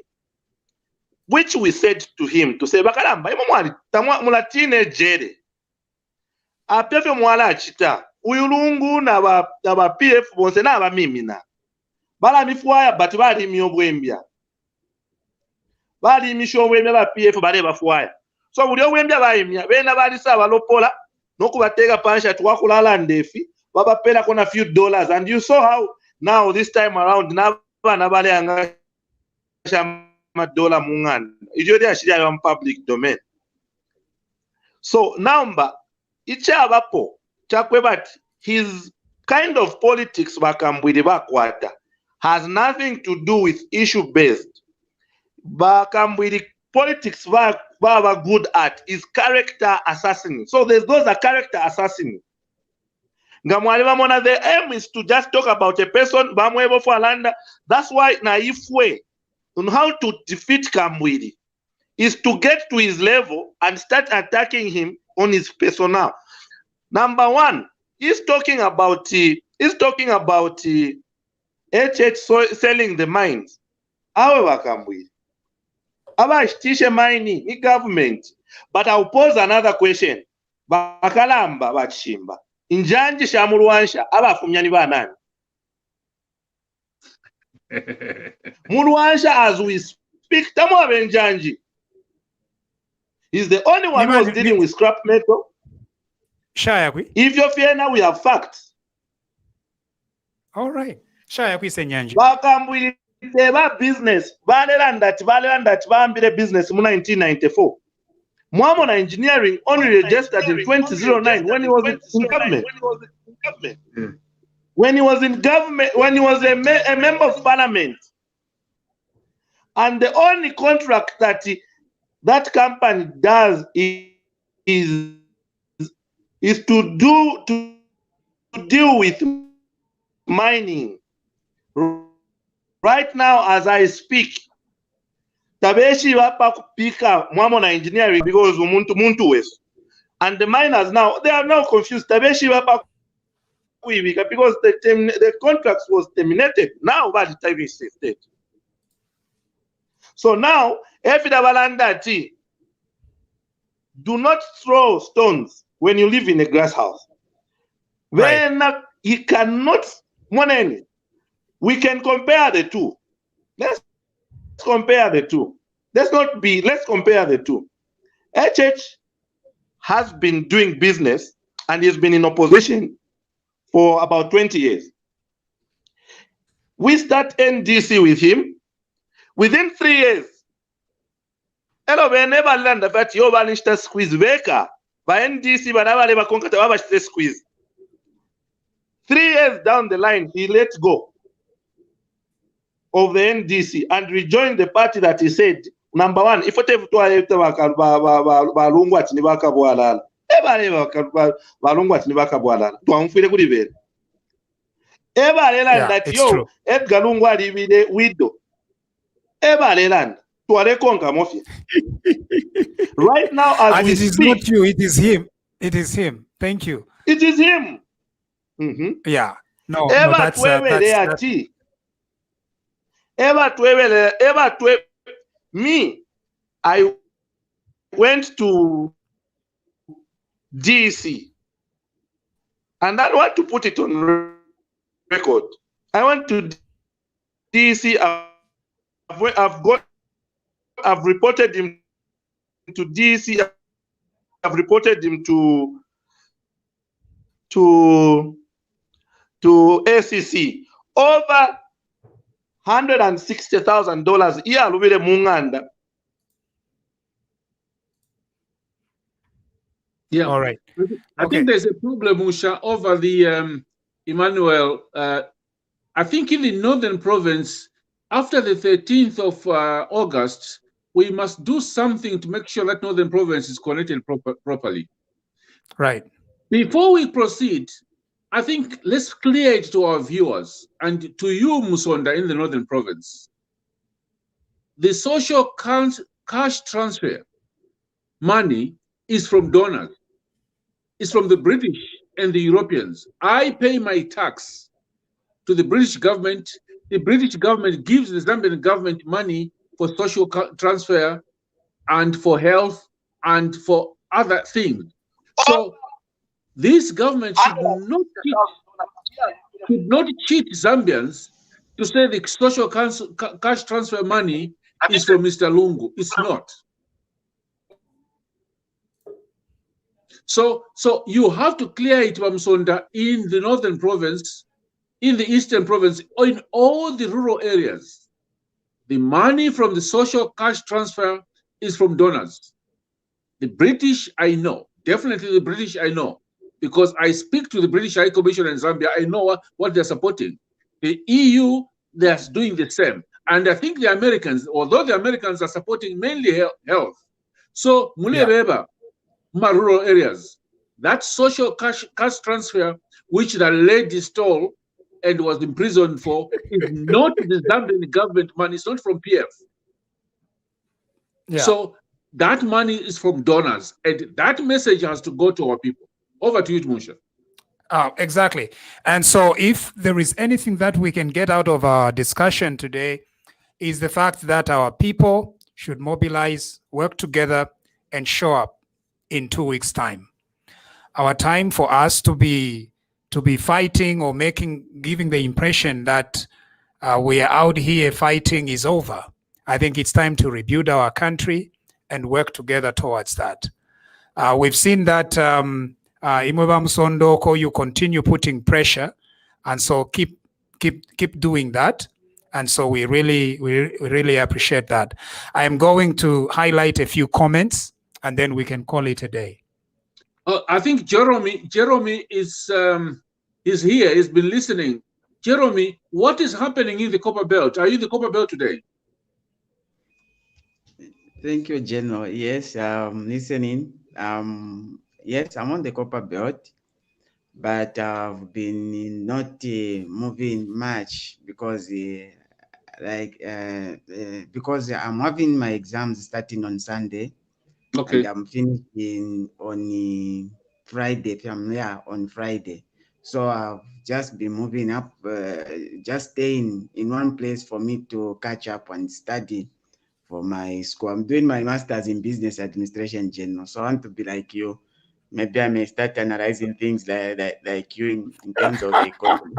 which we said to him to say bakalamba imo mwali tamwa mulatine jere apefe mwala achita uyulungu na ba PF bonse na ba mimina bala mifwaya but bali myobwembya bali imishobwembya ba PF bale bafwaya. So buli obwembya bayimya bena bali saba lopola nokubatega pansha twakulala ndefi babapela kona few dollars, and you saw how now this time around nabana bale anga shama dollar mungana ijodi ashiri ya public domain. So number ichabapo chakwe, but his kind of politics Bakambwili bakwata has nothing to do with issue based. Bakambwili politics baba good at is character assassin. So those are character assassin. Ngamwali bamona, the aim is to just talk about a person bamwebo for landa. That's why naive way on how to defeat Kambwili is to get to his level and start attacking him on his personnel. Number one, he's talking about HH selling the mines. However, Kambwili abashitishe mining ni government. But I'll pose another question. Bakalamba bachimba injanji shamulwansha abafumyani banani? Mulwansha as we speak tamu abenjanji. He's the only one who's dealing with scrap metal. Shayakwi. If you're fair now, we have facts. All right. Shayakwi senyanji. Bakambwili eba business balelanda bambire business mu 1994. Mwamona Engineering only registered in 2009 when he was in government. When he was in government, when he was a member of parliament. And the only contract that that company does is to deal with mining. Right now, as I speak, Tabeshi wapa kupika Mwamona Engineering because muntu west. And the miners now, they are now confused. Tabeshi wapa because the contract was terminated. Now, by the time is state. So now, if do not throw stones when you live in a glass house. Then you cannot. We can compare the two. Let's compare the two. Let's compare the two. HH has been doing business and he's been in opposition for about 20 years. We start NDC with him. Within 3 years, hello, we never learned that you vanished squeeze Veka. By NDC, but never conquered squeeze. 3 years down the line, he let go of the NDC and rejoined the party that he said, number one, if whatever to right now, as and we it is speak, not you, it is him. It is him. Thank you. It is him. Yeah. No, that's me. I went to DC, and I want to put it on record. I went to DC. I've reported him to DC. I've reported him to ACC. Over $160,000 yeah, lubire munganda. Yeah. all right. I think there's a problem, Musha, over the Emmanuel. I think in the Northern Province, after the 13th of August, we must do something to make sure that Northern Province is connected properly. Right. Before we proceed, I think let's clear it to our viewers and to you, Musonda, in the Northern Province. The social cash transfer money is from donors. It's from the British and the Europeans. I pay my tax to the British government. The British government gives the Zambian government money for social transfer and for health and for other things. So this government should not cheat Zambians to say the social cash transfer money is from Mr. Lungu. It's not. So you have to clear it, Bamsonda, in the Northern Province, in the Eastern Province, or in all the rural areas. The money from the social cash transfer is from donors. The British, I know. Definitely the British, I know. Because I speak to the British High Commission in Zambia, I know what they're supporting. The EU, they're doing the same. And I think the Americans, although the Americans are supporting mainly health. So, Mulebeba, rural areas, that social cash transfer, which the lady stole and was imprisoned for, is not the Zambian government money, it's not from PF. Yeah. So that money is from donors, and that message has to go to our people. Over to you, Musha. Exactly. And so if there is anything that we can get out of our discussion today, is the fact that our people should mobilize, work together, and show up in 2 weeks' time. Our time for us to be fighting or giving the impression that we are out here fighting is over. I think it's time to rebuild our country and work together towards that. We've seen that Imweba Msondoko, you continue putting pressure, and so keep doing that. And so we really appreciate that. I am going to highlight a few comments and then we can call it a day. I think Jeremy is here. He's been listening. Jeremy, what is happening in the Copper Belt? Are you in the Copper Belt today? Thank you, General. Yes, listening. Yes, I'm on the Copper Belt, but I've been not moving much because because I'm having my exams starting on Sunday. Okay. And I'm finishing on Friday. On Friday. So I've just been moving up, just staying in one place for me to catch up and study for my school. I'm doing my master's in business administration, General. So I want to be like you. Maybe I may start analyzing things like you in terms of the economy.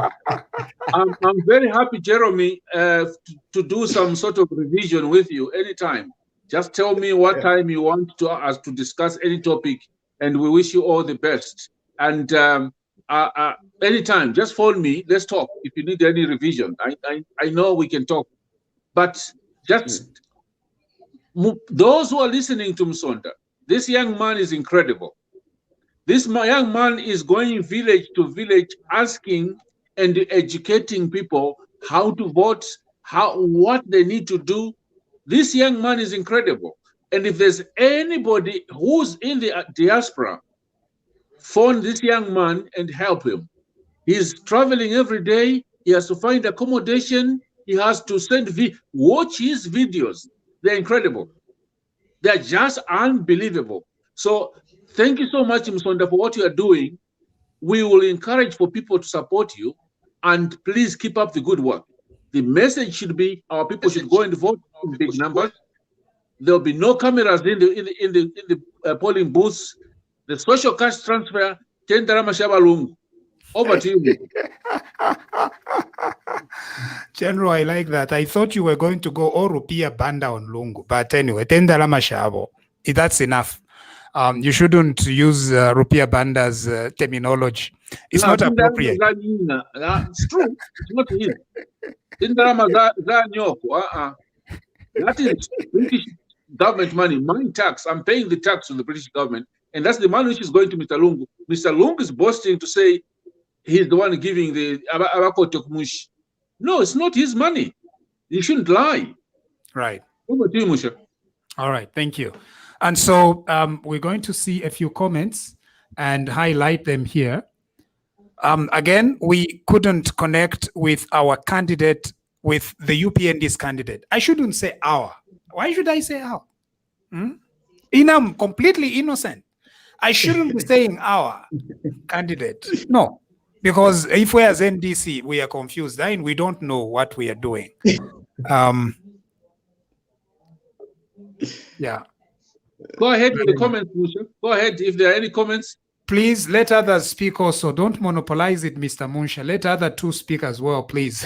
I'm very happy, Jeremy, to do some sort of revision with you anytime. Just tell me what time you want us to discuss any topic, and we wish you all the best. And anytime, just phone me. Let's talk. If you need any revision, I know we can talk. But just those who are listening to Msonda, this young man is incredible. This young man is going village to village, asking and educating people how to vote, what they need to do. This young man is incredible. And if there's anybody who's in the diaspora, phone this young man and help him. He's traveling every day. He has to find accommodation. He has to watch his videos. They're incredible. They're just unbelievable. So thank you so much, Msonda, for what you are doing. We will encourage for people to support you, and please keep up the good work. The message should be our people should go and vote in big numbers. There'll be no cameras in the polling booths. The social cash transfer, 10 Darama Shabalungu. Over to you. General, I like that. I thought you were going to go Rupia Banda on Lungu, but anyway, 10 Darama Shabo. That's enough. You shouldn't use Rupia Banda's terminology. It's not appropriate. It's true. It's not his. That is British government money, my tax. I'm paying the tax to the British government, and that's the money which is going to Mr. Lungu. Mr. Lungu is boasting to say he's the one giving the Abako Tokmush. No, it's not his money. You shouldn't lie. Right. Over to you, Musha. All right, thank you. And so we're going to see a few comments and highlight them here. Again, we couldn't connect with our candidate, with the UPND's candidate. I shouldn't say our. Why should I say our? I'm completely innocent. I shouldn't be saying our candidate. No, because if we as NDC, we are confused, then we don't know what we are doing. Yeah. Go ahead with the comments, Musha. Go ahead if there are any comments. Please let others speak also. Don't monopolize it, Mr. Munsha. Let other two speak as well, please.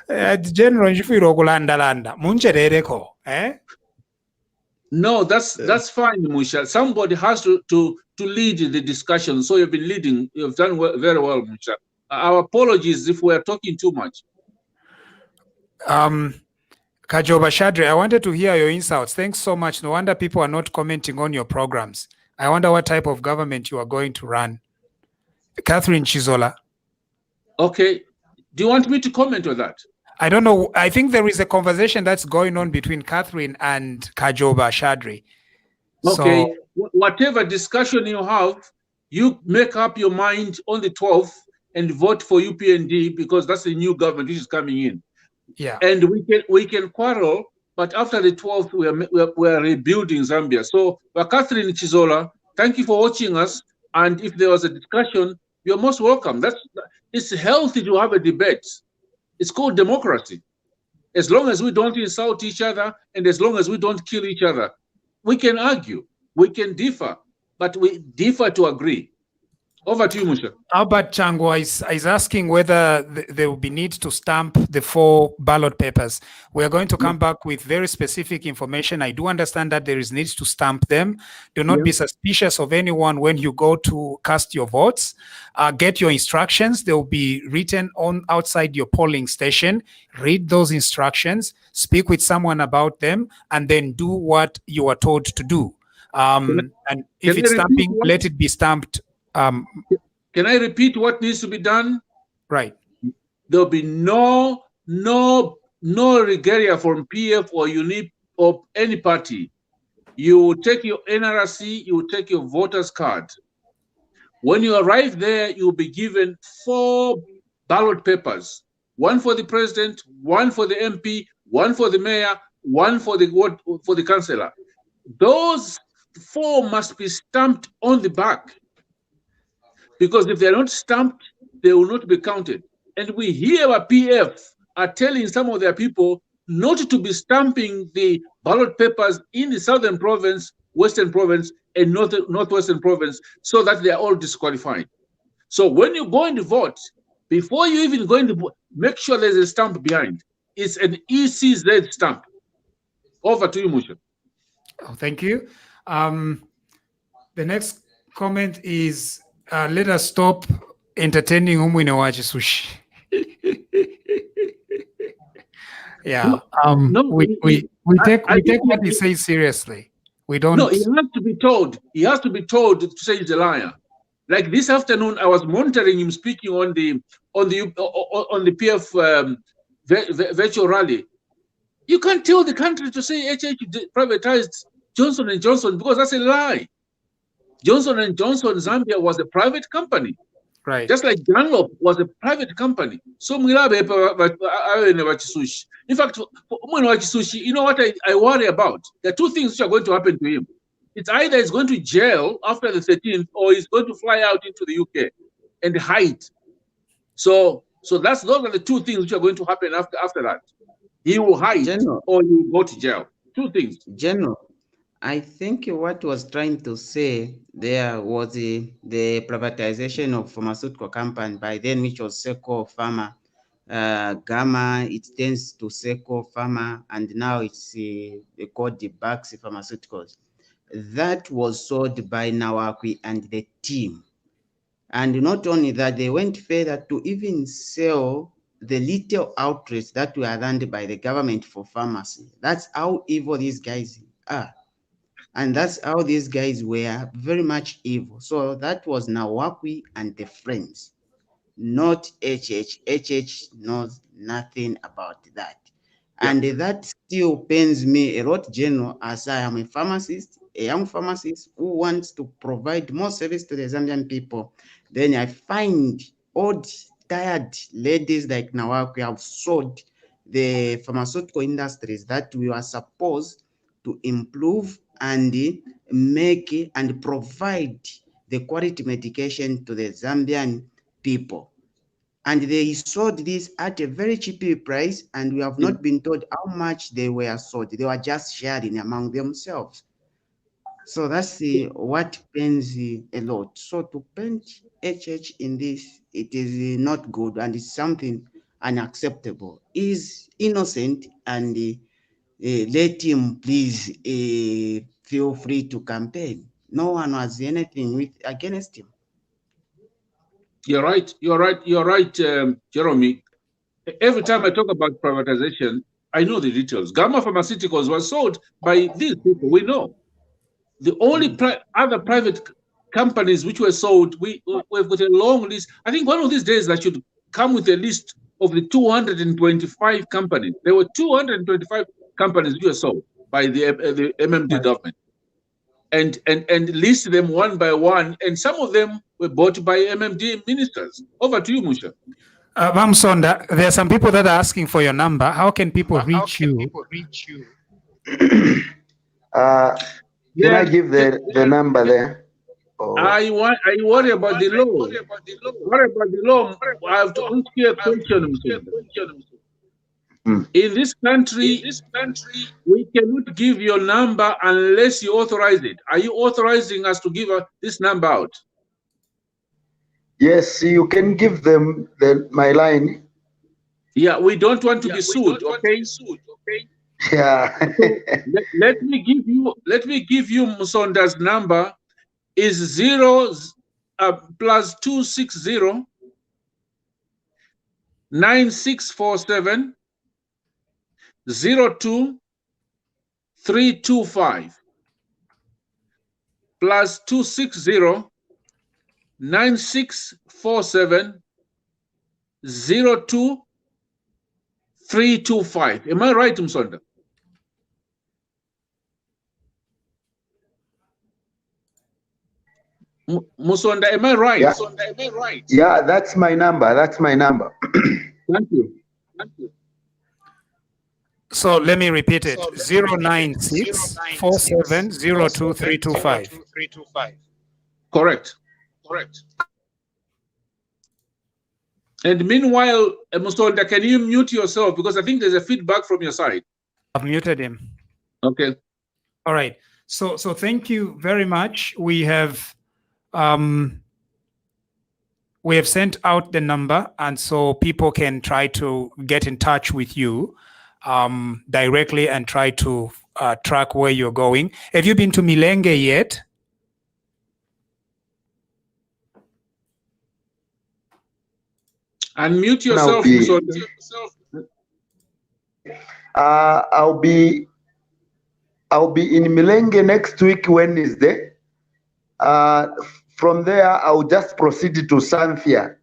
General, No, that's fine, Musha. Somebody has to lead the discussion. So you've been leading. You've done very well, Musha. Our apologies if we're talking too much. Kajoba Shadri, I wanted to hear your insights. Thanks so much. No wonder people are not commenting on your programs. I wonder what type of government you are going to run. Catherine Chizola. Okay. Do you want me to comment on that? I don't know. I think there is a conversation that's going on between Catherine and Kajoba Shadri. Okay. So, whatever discussion you have, you make up your mind on the 12th and vote for UPND because that's the new government which is coming in. Yeah. And we can quarrel, but after the 12th, we are rebuilding Zambia. So, Catherine Chizola, thank you for watching us. And if there was a discussion, you're most welcome. It's healthy to have a debate. It's called democracy. As long as we don't insult each other and as long as we don't kill each other, we can argue, we can differ, but we differ to agree. Over to you, Musha. Albert Changwa is asking whether there will be need to stamp the 4 ballot papers. We are going to come back with very specific information. I do understand that there is need to stamp them. Do not be suspicious of anyone when you go to cast your votes. Get your instructions. They will be written on outside your polling station. Read those instructions, speak with someone about them, and then do what you are told to do. And if it's stamping, let it be stamped. Can I repeat what needs to be done? Right. There'll be no regalia from PF or UNIP or any party. You will take your NRC, you will take your voter's card. When you arrive there, you'll be given 4 ballot papers. 1 for the president, 1 for the MP, 1 for the mayor, 1 for the councillor. Those 4 must be stamped on the back. Because if they're not stamped, they will not be counted. And we hear our PF are telling some of their people not to be stamping the ballot papers in the Southern Province, Western Province, and Northwestern Province, so that they are all disqualified. So when you go and vote, before you even go in to vote, make sure there's a stamp behind. It's an ECZ stamp. Over to you, Musha. Oh, thank you. The next comment is, let us stop entertaining Umwine Wachisushi. Yeah. We take what he says seriously. We don't. No, he has to be told. He has to be told to say he's a liar. Like this afternoon, I was monitoring him speaking on the PF virtual rally. You can't tell the country to say HH privatized Johnson & Johnson, because that's a lie. Johnson & Johnson Zambia was a private company. Right. Just like Dunlop was a private company. So in fact, you know what I worry about? There are 2 things which are going to happen to him. It's either he's going to jail after the 13th, or he's going to fly out into the UK and hide. So those are the 2 things which are going to happen after that. He will hide, General, or he will go to jail. 2 things. General, I think what was trying to say there was the privatization of pharmaceutical company, by then which was Seco Pharma, Gamma, it tends to Seco Pharma, and now it's called the Baxi Pharmaceuticals. That was sold by Nawakwi and the team. And not only that, they went further to even sell the little outlets that were run by the government for pharmacy. That's how evil these guys are. And that's how these guys were very much evil. So that was Nawakwi and the friends, not HH. HH knows nothing about that. Yeah. And that still pains me a lot, General, as I am a pharmacist, a young pharmacist who wants to provide more service to the Zambian people. Then I find old, tired ladies like Nawakwi have sold the pharmaceutical industries that we are supposed to improve and make and provide the quality medication to the Zambian people. And they sold this at a very cheap price, and we have not been told how much they were sold. They were just sharing among themselves. So that's what pains a lot. So to paint HH in this, it is not good, and it's something unacceptable. He's innocent, and let him please feel free to campaign. No one has anything against him. You're right, Jeremy. Every time I talk about privatization, I know the details. Gamma Pharmaceuticals was sold by these people, we know. The only other private companies which were sold, we've got a long list. I think one of these days I should come with a list of the 225 companies. There were 225 companies which were sold by the MMD government. And list them one by one, and some of them were bought by MMD ministers. Over to you, Musha. Mamsonda, there are some people that are asking for your number. How can people reach you? Can I give the number there? Or... I worry about the law. What about the law? I have to ask you a question. In this country, we cannot give your number unless you authorize it. Are you authorizing us to give this number out? Yes, you can give them my line. Yeah, we don't want to be sued, okay? Yeah. So let me give you Musonda's number is 0 plus 260 9647 02 325 plus 260 9647 02 325. Am I right, Musonda? Musonda, am I right? Yeah. Yeah, that's my number. That's my number. Thank you. So let me repeat it. 096 4702 Correct. And meanwhile, Musonda, can you mute yourself? Because I think there's a feedback from your side. I've muted him. Okay. All right. So thank you very much. We have sent out the number, and so people can try to get in touch with you directly and try to track where you're going. Have you been to Mulenga yet? Unmute yourself, Musonda. I'll be in Mulenga next week, Wednesday. From there, I'll just proceed to Zamfia.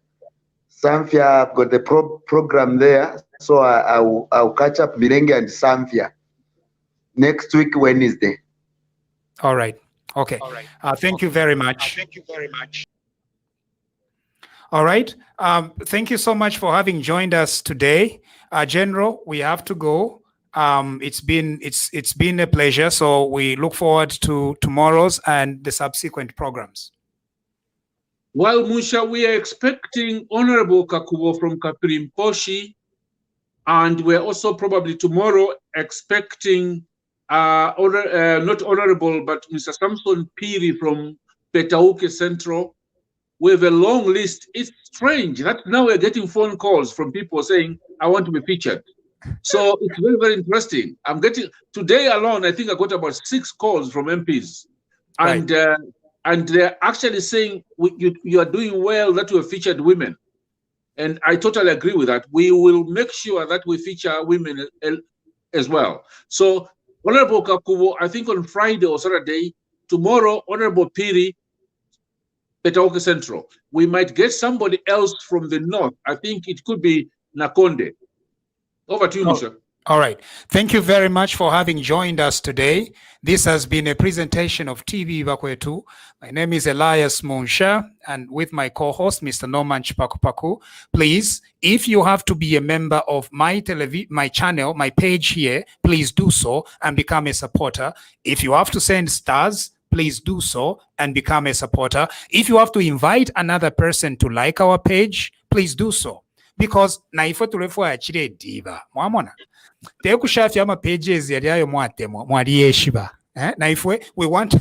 I've got the program there, so I'll catch up Mulenga and Zamfia next week, Wednesday. All right. Okay. Thank you very much. All right. Thank you so much for having joined us today. General, we have to go. It's been a pleasure. So we look forward to tomorrow's and the subsequent programs. Well, Musha, we are expecting Honorable Kakubo from Kapirimposhi, and we're also probably tomorrow expecting not Honorable, but Mr. Samson Piri from Petauke Central. We have a long list. It's strange that now we're getting phone calls from people saying, I want to be featured. So it's very, very interesting. I'm getting, today alone, I think I got about 6 calls from MPs. And Right. And they're actually saying, you are doing well that you have featured women. And I totally agree with that. We will make sure that we feature women as well. So Honorable Kakubo, I think on Friday or Saturday, tomorrow, Honorable Piri, Petauke Central. We might get somebody else from the north. I think it could be Nakonde. Over to you, Musha. All right. Thank you very much for having joined us today. This has been a presentation of TV Bakwetu. My name is Elias Monsha, and with my co-host, Mr. Norman Chipakupaku. Please, if you have to be a member of my channel, my page here, please do so and become a supporter. If you have to send stars, please do so and become a supporter. If you have to invite another person to like our page, please do so. Because naifo tulefo achire diva. Mwamona. Tekushafya ama pages yali ayo mwali yeshiba. Naifwe, we want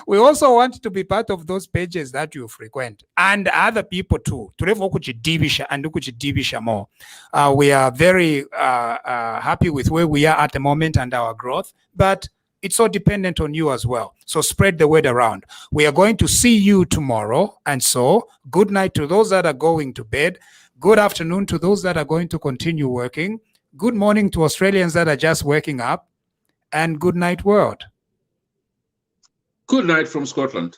we also want to be part of those pages that you frequent and other people too. Tulefo kuchidibisha and kuchidibisha more. We are very happy with where we are at the moment and our growth, but it's so dependent on you as well. So spread the word around. We are going to see you tomorrow. And so good night to those that are going to bed. Good afternoon to those that are going to continue working. Good morning to Australians that are just waking up. And good night, world. Good night from Scotland.